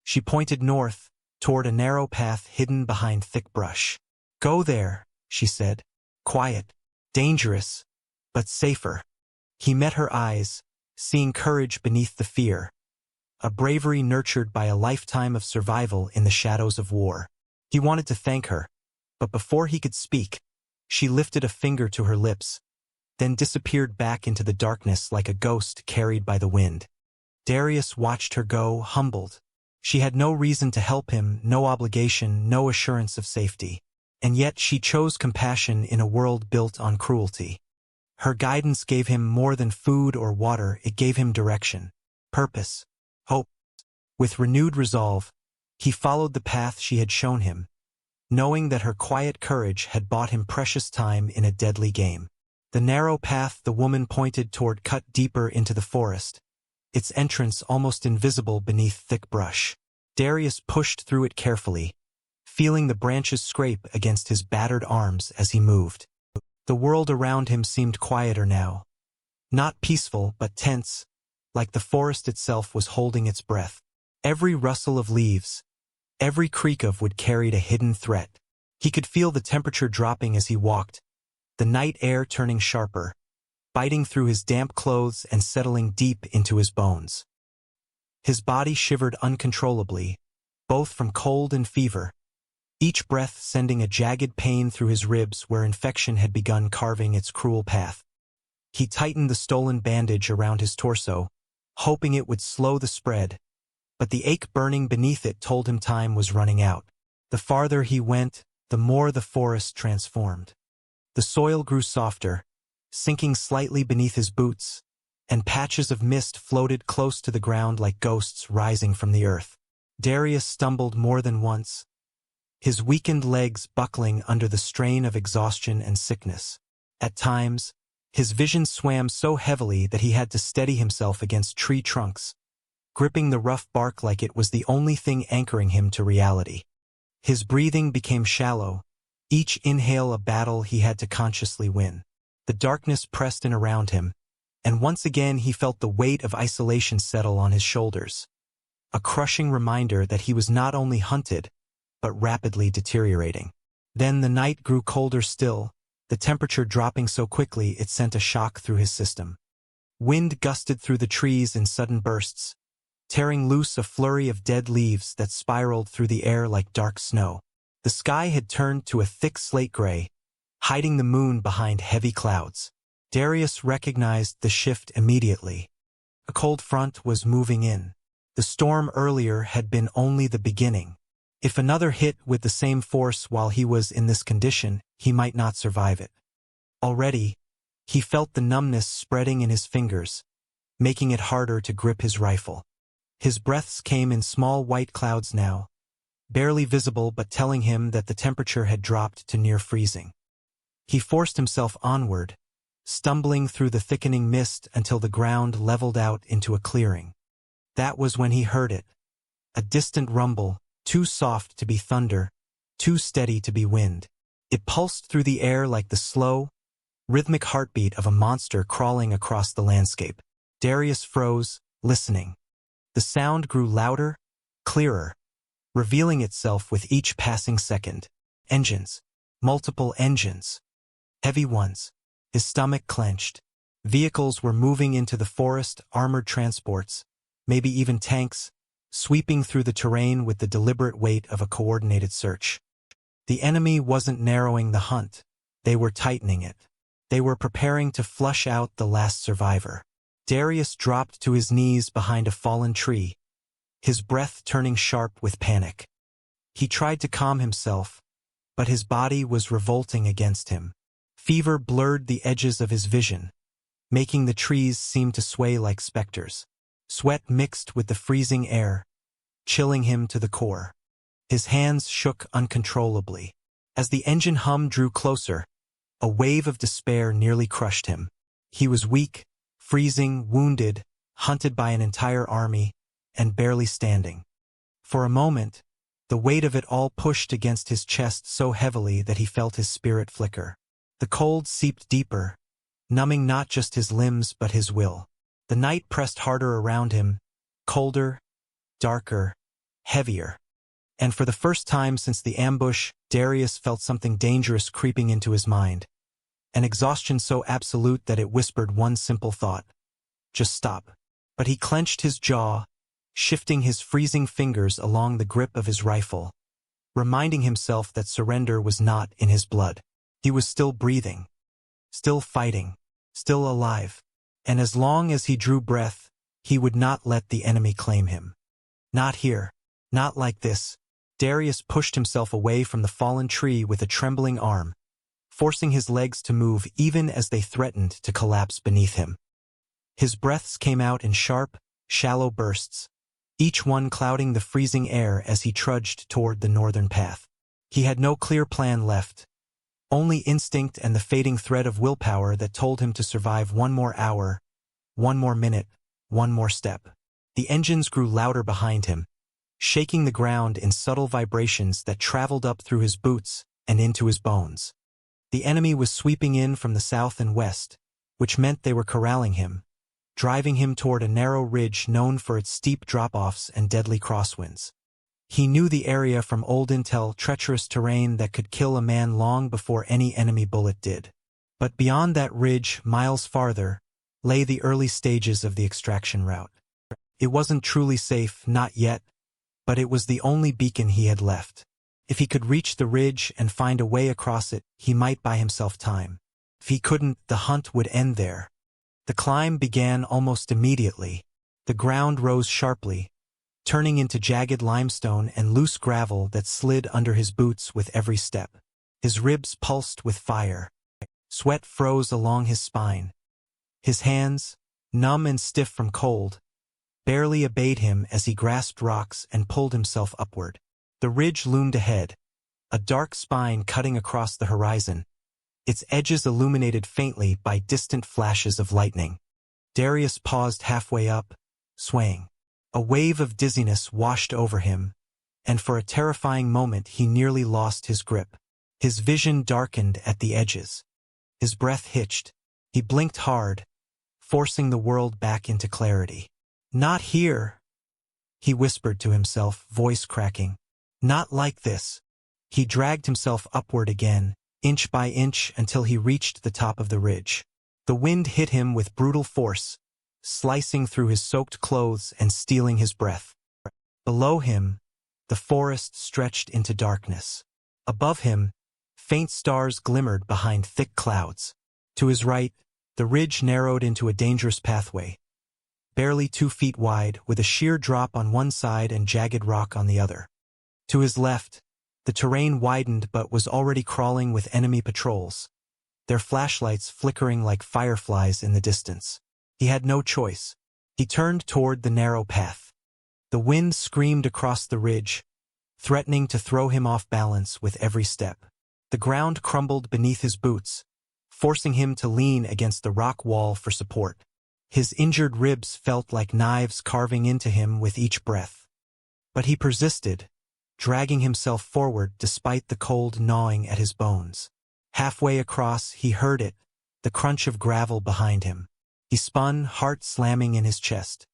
She pointed north, toward a narrow path hidden behind thick brush. "Go there," she said. "Quiet, dangerous, but safer." He met her eyes, seeing courage beneath the fear, a bravery nurtured by a lifetime of survival in the shadows of war. He wanted to thank her, but before he could speak, she lifted a finger to her lips, then disappeared back into the darkness like a ghost carried by the wind. Darius watched her go, humbled. She had no reason to help him, no obligation, no assurance of safety. And yet she chose compassion in a world built on cruelty. Her guidance gave him more than food or water, it gave him direction, purpose, hope. With renewed resolve, he followed the path she had shown him, knowing that her quiet courage had bought him precious time in a deadly game. The narrow path the woman pointed toward cut deeper into the forest, its entrance almost invisible beneath thick brush. Darius pushed through it carefully, feeling the branches scrape against his battered arms as he moved. The world around him seemed quieter now. Not peaceful, but tense, like the forest itself was holding its breath. Every rustle of leaves, every creak of wood carried a hidden threat. He could feel the temperature dropping as he walked, the night air turning sharper, biting through his damp clothes and settling deep into his bones. His body shivered uncontrollably, both from cold and fever, each breath sending a jagged pain through his ribs where infection had begun carving its cruel path. He tightened the stolen bandage around his torso, hoping it would slow the spread, but the ache burning beneath it told him time was running out. The farther he went, the more the forest transformed. The soil grew softer, sinking slightly beneath his boots, and patches of mist floated close to the ground like ghosts rising from the earth. Darius stumbled more than once, his weakened legs buckling under the strain of exhaustion and sickness. At times, his vision swam so heavily that he had to steady himself against tree trunks, gripping the rough bark like it was the only thing anchoring him to reality. His breathing became shallow, each inhale a battle he had to consciously win. The darkness pressed in around him, and once again he felt the weight of isolation settle on his shoulders. A crushing reminder that he was not only hunted, but rapidly deteriorating. Then the night grew colder still, the temperature dropping so quickly it sent a shock through his system. Wind gusted through the trees in sudden bursts, tearing loose a flurry of dead leaves that spiraled through the air like dark snow. The sky had turned to a thick slate gray, hiding the moon behind heavy clouds. Darius recognized the shift immediately. A cold front was moving in. The storm earlier had been only the beginning. If another hit with the same force while he was in this condition, he might not survive it. Already, he felt the numbness spreading in his fingers, making it harder to grip his rifle. His breaths came in small white clouds now, barely visible but telling him that the temperature had dropped to near freezing. He forced himself onward, stumbling through the thickening mist until the ground leveled out into a clearing. That was when he heard it, a distant rumble, too soft to be thunder, too steady to be wind. It pulsed through the air like the slow, rhythmic heartbeat of a monster crawling across the landscape. Darius froze, listening. The sound grew louder, clearer, revealing itself with each passing second. Engines. Multiple engines. Heavy ones. His stomach clenched. Vehicles were moving into the forest, armored transports, maybe even tanks, sweeping through the terrain with the deliberate weight of a coordinated search. The enemy wasn't narrowing the hunt. They were tightening it. They were preparing to flush out the last survivor. Darius dropped to his knees behind a fallen tree, his breath turning sharp with panic. He tried to calm himself, but his body was revolting against him. Fever blurred the edges of his vision, making the trees seem to sway like specters. Sweat mixed with the freezing air, chilling him to the core. His hands shook uncontrollably. As the engine hum drew closer, a wave of despair nearly crushed him. He was weak, freezing, wounded, hunted by an entire army, and barely standing. For a moment, the weight of it all pushed against his chest so heavily that he felt his spirit flicker. The cold seeped deeper, numbing not just his limbs but his will. The night pressed harder around him, colder, darker, heavier. And for the first time since the ambush, Darius felt something dangerous creeping into his mind. An exhaustion so absolute that it whispered one simple thought: just stop. But he clenched his jaw, shifting his freezing fingers along the grip of his rifle, reminding himself that surrender was not in his blood. He was still breathing, still fighting, still alive. And as long as he drew breath, he would not let the enemy claim him. Not here. Not like this. Darius pushed himself away from the fallen tree with a trembling arm, forcing his legs to move even as they threatened to collapse beneath him. His breaths came out in sharp, shallow bursts, each one clouding the freezing air as he trudged toward the northern path. He had no clear plan left, only instinct and the fading thread of willpower that told him to survive one more hour, one more minute, one more step. The engines grew louder behind him, shaking the ground in subtle vibrations that traveled up through his boots and into his bones. The enemy was sweeping in from the south and west, which meant they were corralling him, driving him toward a narrow ridge known for its steep drop-offs and deadly crosswinds. He knew the area from old intel, treacherous terrain that could kill a man long before any enemy bullet did. But beyond that ridge, miles farther, lay the early stages of the extraction route. It wasn't truly safe, not yet, but it was the only beacon he had left. If he could reach the ridge and find a way across it, he might buy himself time. If he couldn't, the hunt would end there. The climb began almost immediately. The ground rose sharply, turning into jagged limestone and loose gravel that slid under his boots with every step. His ribs pulsed with fire. Sweat froze along his spine. His hands, numb and stiff from cold, barely obeyed him as he grasped rocks and pulled himself upward. The ridge loomed ahead, a dark spine cutting across the horizon, its edges illuminated faintly by distant flashes of lightning. Darius paused halfway up, swaying. A wave of dizziness washed over him, and for a terrifying moment he nearly lost his grip. His vision darkened at the edges. His breath hitched. He blinked hard, forcing the world back into clarity. "Not here," he whispered to himself, voice cracking. "Not like this." He dragged himself upward again, inch by inch, until he reached the top of the ridge. The wind hit him with brutal force, slicing through his soaked clothes and stealing his breath. Below him, the forest stretched into darkness. Above him, faint stars glimmered behind thick clouds. To his right, the ridge narrowed into a dangerous pathway, barely 2 feet wide, with a sheer drop on one side and jagged rock on the other. To his left, the terrain widened but was already crawling with enemy patrols, their flashlights flickering like fireflies in the distance. He had no choice. He turned toward the narrow path. The wind screamed across the ridge, threatening to throw him off balance with every step. The ground crumbled beneath his boots, forcing him to lean against the rock wall for support. His injured ribs felt like knives carving into him with each breath. But he persisted, dragging himself forward despite the cold gnawing at his bones. Halfway across, he heard it, the crunch of gravel behind him. He spun, heart slamming in his chest.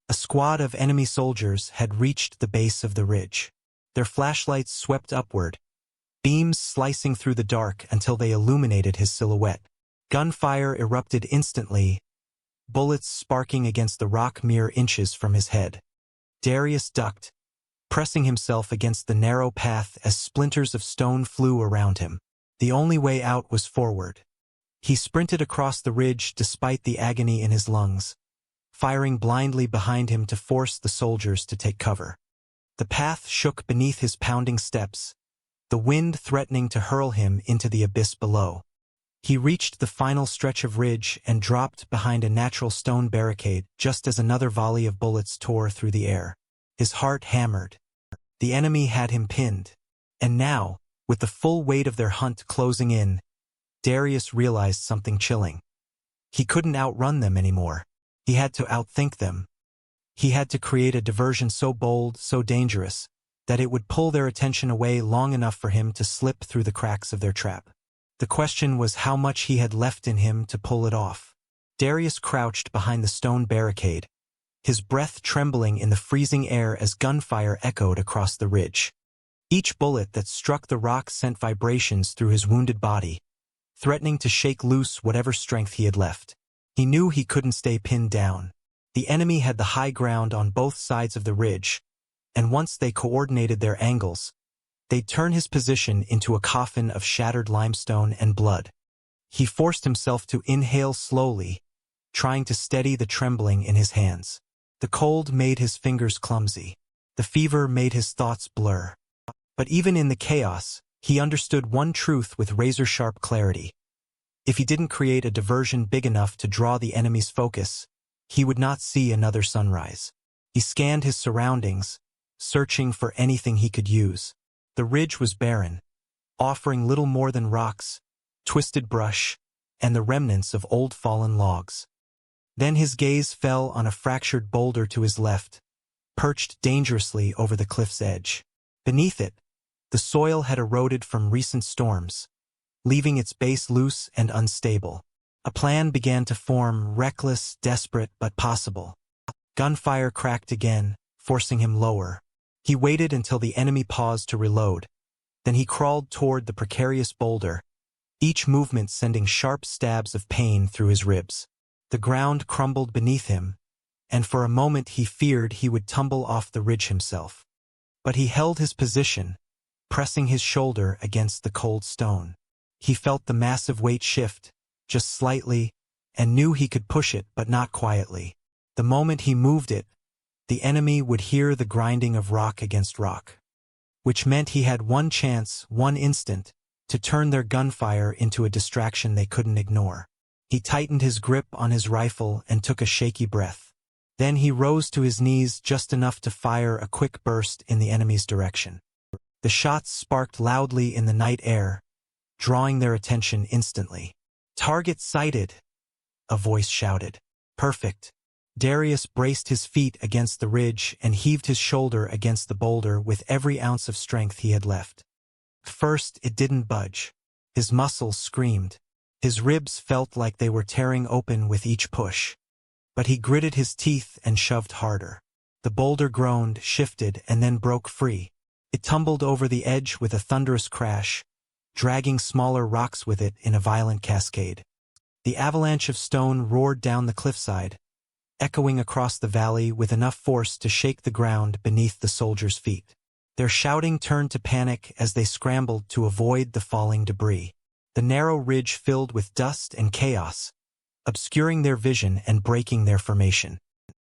A squad of enemy soldiers had reached the base of the ridge. Their flashlights swept upward, beams slicing through the dark until they illuminated his silhouette. Gunfire erupted instantly, bullets sparking against the rock mere inches from his head. Darius ducked, pressing himself against the narrow path as splinters of stone flew around him. The only way out was forward. He sprinted across the ridge despite the agony in his lungs, firing blindly behind him to force the soldiers to take cover. The path shook beneath his pounding steps, the wind threatening to hurl him into the abyss below. He reached the final stretch of ridge and dropped behind a natural stone barricade just as another volley of bullets tore through the air. His heart hammered. The enemy had him pinned. And now, with the full weight of their hunt closing in, Darius realized something chilling. He couldn't outrun them anymore. He had to outthink them. He had to create a diversion so bold, so dangerous, that it would pull their attention away long enough for him to slip through the cracks of their trap. The question was how much he had left in him to pull it off. Darius crouched behind the stone barricade, his breath trembling in the freezing air as gunfire echoed across the ridge. Each bullet that struck the rock sent vibrations through his wounded body, threatening to shake loose whatever strength he had left. He knew he couldn't stay pinned down. The enemy had the high ground on both sides of the ridge, and once they coordinated their angles, they'd turn his position into a coffin of shattered limestone and blood. He forced himself to inhale slowly, trying to steady the trembling in his hands. The cold made his fingers clumsy. The fever made his thoughts blur. But even in the chaos, he understood one truth with razor-sharp clarity. If he didn't create a diversion big enough to draw the enemy's focus, he would not see another sunrise. He scanned his surroundings, searching for anything he could use. The ridge was barren, offering little more than rocks, twisted brush, and the remnants of old fallen logs. Then his gaze fell on a fractured boulder to his left, perched dangerously over the cliff's edge. Beneath it, the soil had eroded from recent storms, leaving its base loose and unstable. A plan began to form, reckless, desperate, but possible. Gunfire cracked again, forcing him lower. He waited until the enemy paused to reload. Then he crawled toward the precarious boulder, each movement sending sharp stabs of pain through his ribs. The ground crumbled beneath him, and for a moment he feared he would tumble off the ridge himself. But he held his position, pressing his shoulder against the cold stone. He felt the massive weight shift, just slightly, and knew he could push it but not quietly. The moment he moved it, the enemy would hear the grinding of rock against rock, which meant he had one chance, one instant, to turn their gunfire into a distraction they couldn't ignore. He tightened his grip on his rifle and took a shaky breath. Then he rose to his knees just enough to fire a quick burst in the enemy's direction. The shots sparked loudly in the night air, drawing their attention instantly. "Target sighted," a voice shouted. "Perfect." Darius braced his feet against the ridge and heaved his shoulder against the boulder with every ounce of strength he had left. First, it didn't budge. His muscles screamed. His ribs felt like they were tearing open with each push. But he gritted his teeth and shoved harder. The boulder groaned, shifted, and then broke free. It tumbled over the edge with a thunderous crash, dragging smaller rocks with it in a violent cascade. The avalanche of stone roared down the cliffside, echoing across the valley with enough force to shake the ground beneath the soldiers' feet. Their shouting turned to panic as they scrambled to avoid the falling debris. The narrow ridge filled with dust and chaos, obscuring their vision and breaking their formation.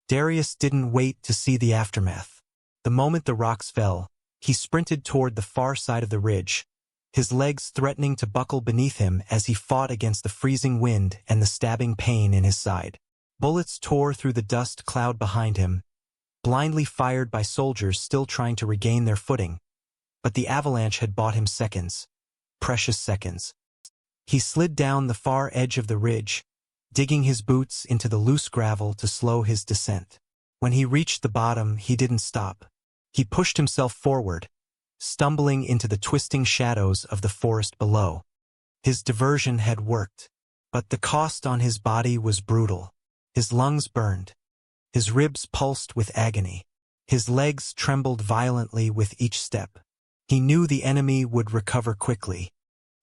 Darius didn't wait to see the aftermath. The moment the rocks fell, he sprinted toward the far side of the ridge, his legs threatening to buckle beneath him as he fought against the freezing wind and the stabbing pain in his side. Bullets tore through the dust cloud behind him, blindly fired by soldiers still trying to regain their footing. But the avalanche had bought him seconds, precious seconds. He slid down the far edge of the ridge, digging his boots into the loose gravel to slow his descent. When he reached the bottom, he didn't stop. He pushed himself forward, stumbling into the twisting shadows of the forest below. His diversion had worked, but the cost on his body was brutal. His lungs burned. His ribs pulsed with agony. His legs trembled violently with each step. He knew the enemy would recover quickly.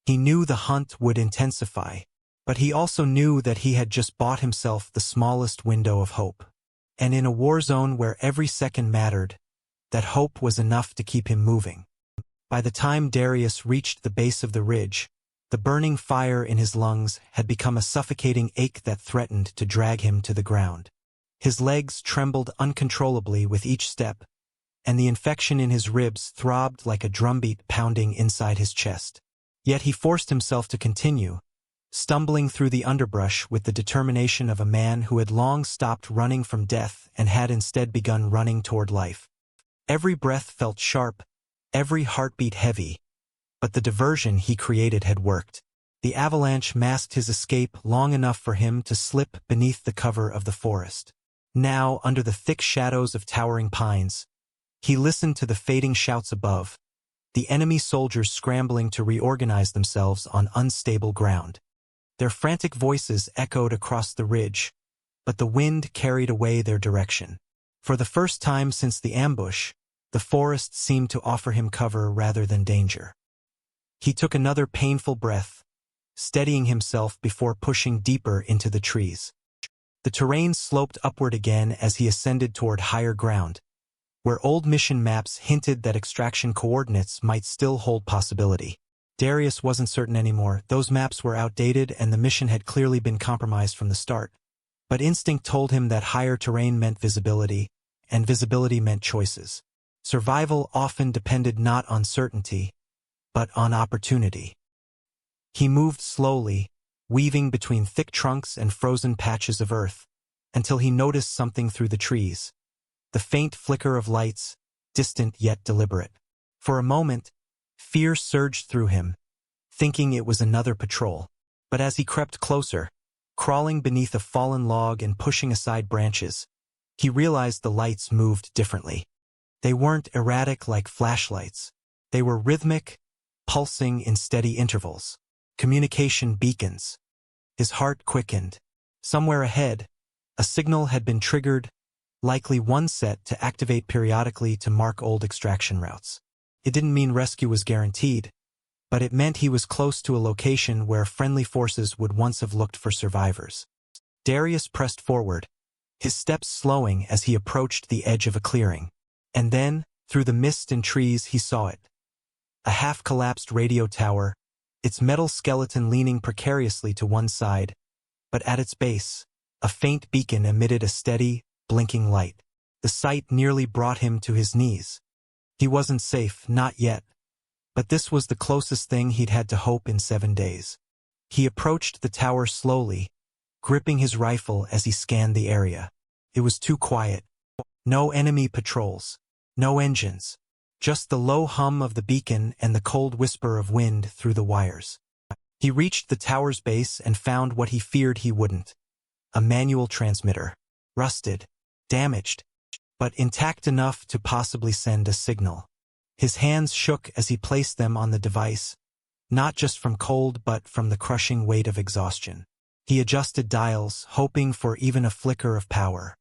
He knew the hunt would intensify, but he also knew that he had just bought himself the smallest window of hope. And in a war zone where every second mattered, that hope was enough to keep him moving. By the time Darius reached the base of the ridge, the burning fire in his lungs had become a suffocating ache that threatened to drag him to the ground. His legs trembled uncontrollably with each step, and the infection in his ribs throbbed like a drumbeat pounding inside his chest. Yet he forced himself to continue, stumbling through the underbrush with the determination of a man who had long stopped running from death and had instead begun running toward life. Every breath felt sharp, every heartbeat heavy, but the diversion he created had worked. The avalanche masked his escape long enough for him to slip beneath the cover of the forest. Now, under the thick shadows of towering pines, he listened to the fading shouts above, the enemy soldiers scrambling to reorganize themselves on unstable ground. Their frantic voices echoed across the ridge, but the wind carried away their direction. For the first time since the ambush, the forest seemed to offer him cover rather than danger. He took another painful breath, steadying himself before pushing deeper into the trees. The terrain sloped upward again as he ascended toward higher ground, where old mission maps hinted that extraction coordinates might still hold possibility. Darius wasn't certain anymore. Those maps were outdated and the mission had clearly been compromised from the start. But instinct told him that higher terrain meant visibility, and visibility meant choices. Survival often depended not on certainty, but on opportunity. He moved slowly, weaving between thick trunks and frozen patches of earth, until he noticed something through the trees. The faint flicker of lights, distant yet deliberate. For a moment, fear surged through him, thinking it was another patrol. But as he crept closer, Crawling beneath a fallen log and pushing aside branches, he realized the lights moved differently. They weren't erratic like flashlights. They were rhythmic, pulsing in steady intervals. Communication beacons. His heart quickened. Somewhere ahead, a signal had been triggered, likely one set to activate periodically to mark old extraction routes. It didn't mean rescue was guaranteed, but it meant he was close to a location where friendly forces would once have looked for survivors. Darius pressed forward, his steps slowing as he approached the edge of a clearing. And then, through the mist and trees, he saw it. A half-collapsed radio tower, its metal skeleton leaning precariously to one side, but at its base, a faint beacon emitted a steady, blinking light. The sight nearly brought him to his knees. He wasn't safe, not yet, but this was the closest thing he'd had to hope in 7 days. He approached the tower slowly, gripping his rifle as he scanned the area. It was too quiet. No enemy patrols, no engines, just the low hum of the beacon and the cold whisper of wind through the wires. He reached the tower's base and found what he feared he wouldn't. A manual transmitter. Rusted, damaged, but intact enough to possibly send a signal. His hands shook as he placed them on the device, not just from cold but from the crushing weight of exhaustion. He adjusted dials, hoping for even a flicker of power.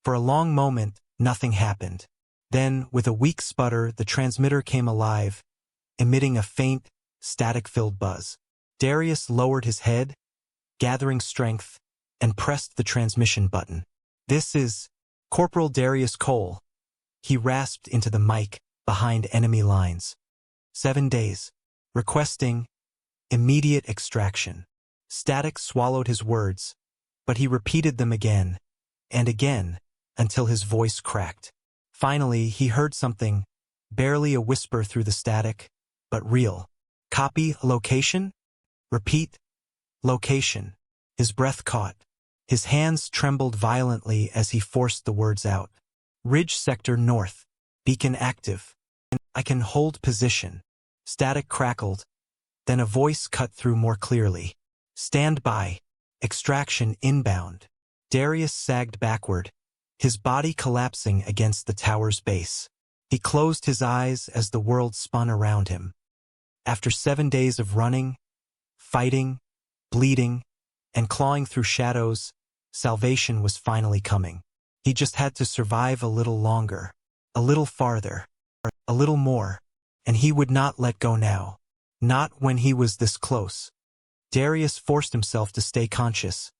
For a long moment, nothing happened. Then, with a weak sputter, the transmitter came alive, emitting a faint, static-filled buzz. Darius lowered his head, gathering strength, and pressed the transmission button. "This is Corporal Darius Cole," he rasped into the mic behind enemy lines. 7 days. Requesting immediate extraction. Static swallowed his words, but he repeated them again and again until his voice cracked. Finally, he heard something, barely a whisper through the static, but real. "Copy location? Repeat location." His breath caught. His hands trembled violently as he forced the words out. "Ridge sector north. Beacon active. I can hold position." Static crackled, then a voice cut through more clearly. "Stand by. Extraction inbound." Darius sagged backward, his body collapsing against the tower's base. He closed his eyes as the world spun around him. After 7 days of running, fighting, bleeding, and clawing through shadows, salvation was finally coming. He just had to survive a little longer, a little farther, a little more, and he would not let go now. Not when he was this close. Darius forced himself to stay conscious,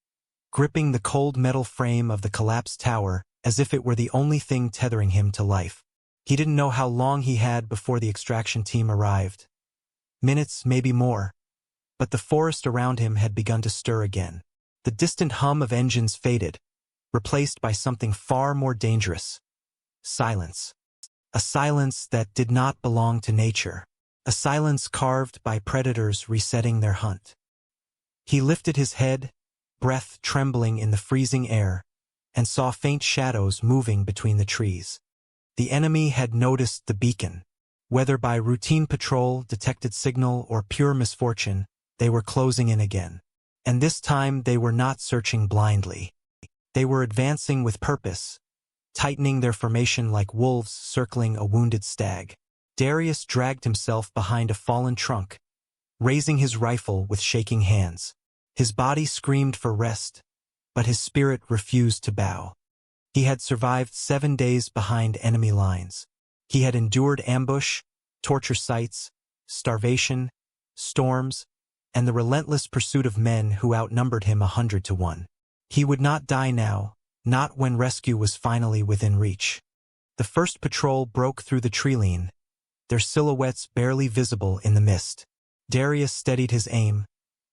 gripping the cold metal frame of the collapsed tower as if it were the only thing tethering him to life. He didn't know how long he had before the extraction team arrived. Minutes, maybe more. But the forest around him had begun to stir again. The distant hum of engines faded, replaced by something far more dangerous. Silence. A silence that did not belong to nature. A silence carved by predators resetting their hunt. He lifted his head, breath trembling in the freezing air, and saw faint shadows moving between the trees. The enemy had noticed the beacon. Whether by routine patrol, detected signal, or pure misfortune, they were closing in again. And this time they were not searching blindly. They were advancing with purpose, tightening their formation like wolves circling a wounded stag. Darius dragged himself behind a fallen trunk, raising his rifle with shaking hands. His body screamed for rest, but his spirit refused to bow. He had survived 7 days behind enemy lines. He had endured ambush, torture sites, starvation, storms, and the relentless pursuit of men who outnumbered him 100 to 1. He would not die now, not when rescue was finally within reach. The first patrol broke through the tree-line, their silhouettes barely visible in the mist. Darius steadied his aim,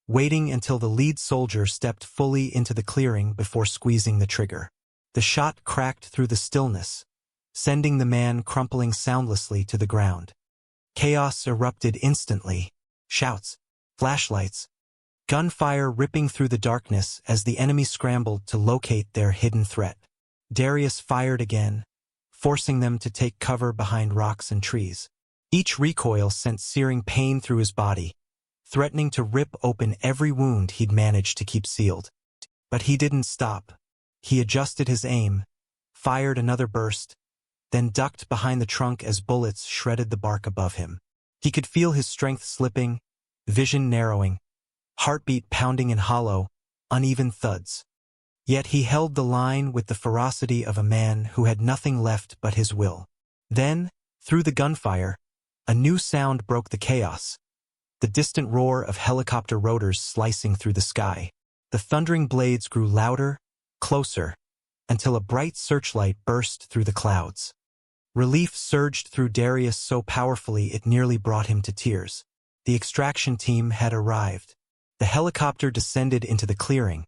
waiting until the lead soldier stepped fully into the clearing before squeezing the trigger. The shot cracked through the stillness, sending the man crumpling soundlessly to the ground. Chaos erupted instantly. Shouts, flashlights, gunfire ripping through the darkness as the enemy scrambled to locate their hidden threat. Darius fired again, forcing them to take cover behind rocks and trees. Each recoil sent searing pain through his body, threatening to rip open every wound he'd managed to keep sealed. But he didn't stop. He adjusted his aim, fired another burst, then ducked behind the trunk as bullets shredded the bark above him. He could feel his strength slipping, vision narrowing, heartbeat pounding in hollow, uneven thuds. Yet he held the line with the ferocity of a man who had nothing left but his will. Then, through the gunfire, a new sound broke the chaos, the distant roar of helicopter rotors slicing through the sky. The thundering blades grew louder, closer, until a bright searchlight burst through the clouds. Relief surged through Darius so powerfully it nearly brought him to tears. The extraction team had arrived. The helicopter descended into the clearing,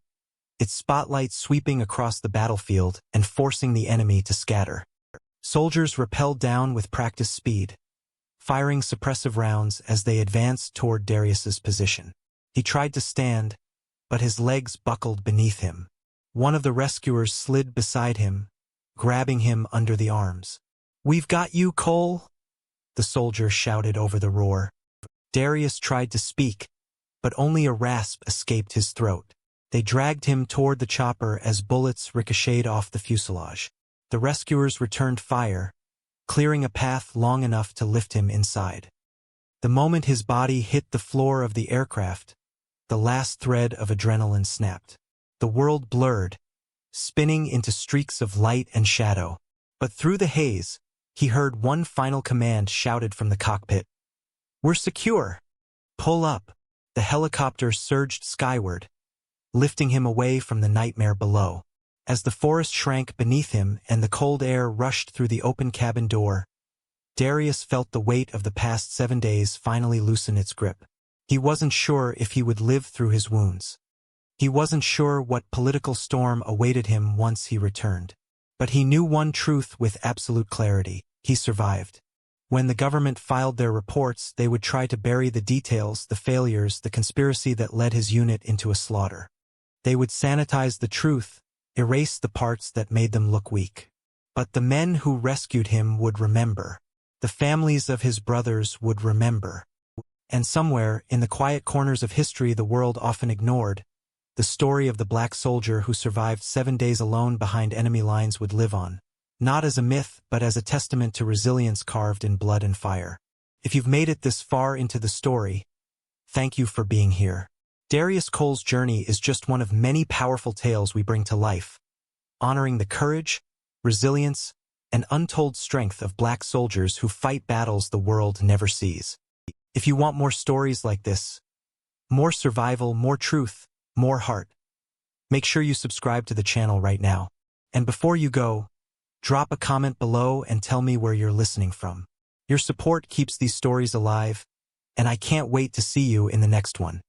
its spotlight sweeping across the battlefield and forcing the enemy to scatter. Soldiers rappelled down with practiced speed, firing suppressive rounds as they advanced toward Darius's position. He tried to stand, but his legs buckled beneath him. One of the rescuers slid beside him, grabbing him under the arms. "We've got you, Cole!" the soldier shouted over the roar. Darius tried to speak, but only a rasp escaped his throat. They dragged him toward the chopper as bullets ricocheted off the fuselage. The rescuers returned fire, clearing a path long enough to lift him inside. The moment his body hit the floor of the aircraft, the last thread of adrenaline snapped. The world blurred, spinning into streaks of light and shadow. But through the haze, he heard one final command shouted from the cockpit. "We're secure. Pull up." The helicopter surged skyward, lifting him away from the nightmare below. As the forest shrank beneath him and the cold air rushed through the open cabin door, Darius felt the weight of the past 7 days finally loosen its grip. He wasn't sure if he would live through his wounds. He wasn't sure what political storm awaited him once he returned. But he knew one truth with absolute clarity: he survived. When the government filed their reports, they would try to bury the details, the failures, the conspiracy that led his unit into a slaughter. They would sanitize the truth, erase the parts that made them look weak. But the men who rescued him would remember. The families of his brothers would remember. And somewhere, in the quiet corners of history the world often ignored, the story of the black soldier who survived 7 days alone behind enemy lines would live on. Not as a myth, but as a testament to resilience carved in blood and fire. If you've made it this far into the story, thank you for being here. Darius Cole's journey is just one of many powerful tales we bring to life, honoring the courage, resilience, and untold strength of black soldiers who fight battles the world never sees. If you want more stories like this, more survival, more truth, more heart, make sure you subscribe to the channel right now. And before you go, drop a comment below and tell me where you're listening from. Your support keeps these stories alive, and I can't wait to see you in the next one.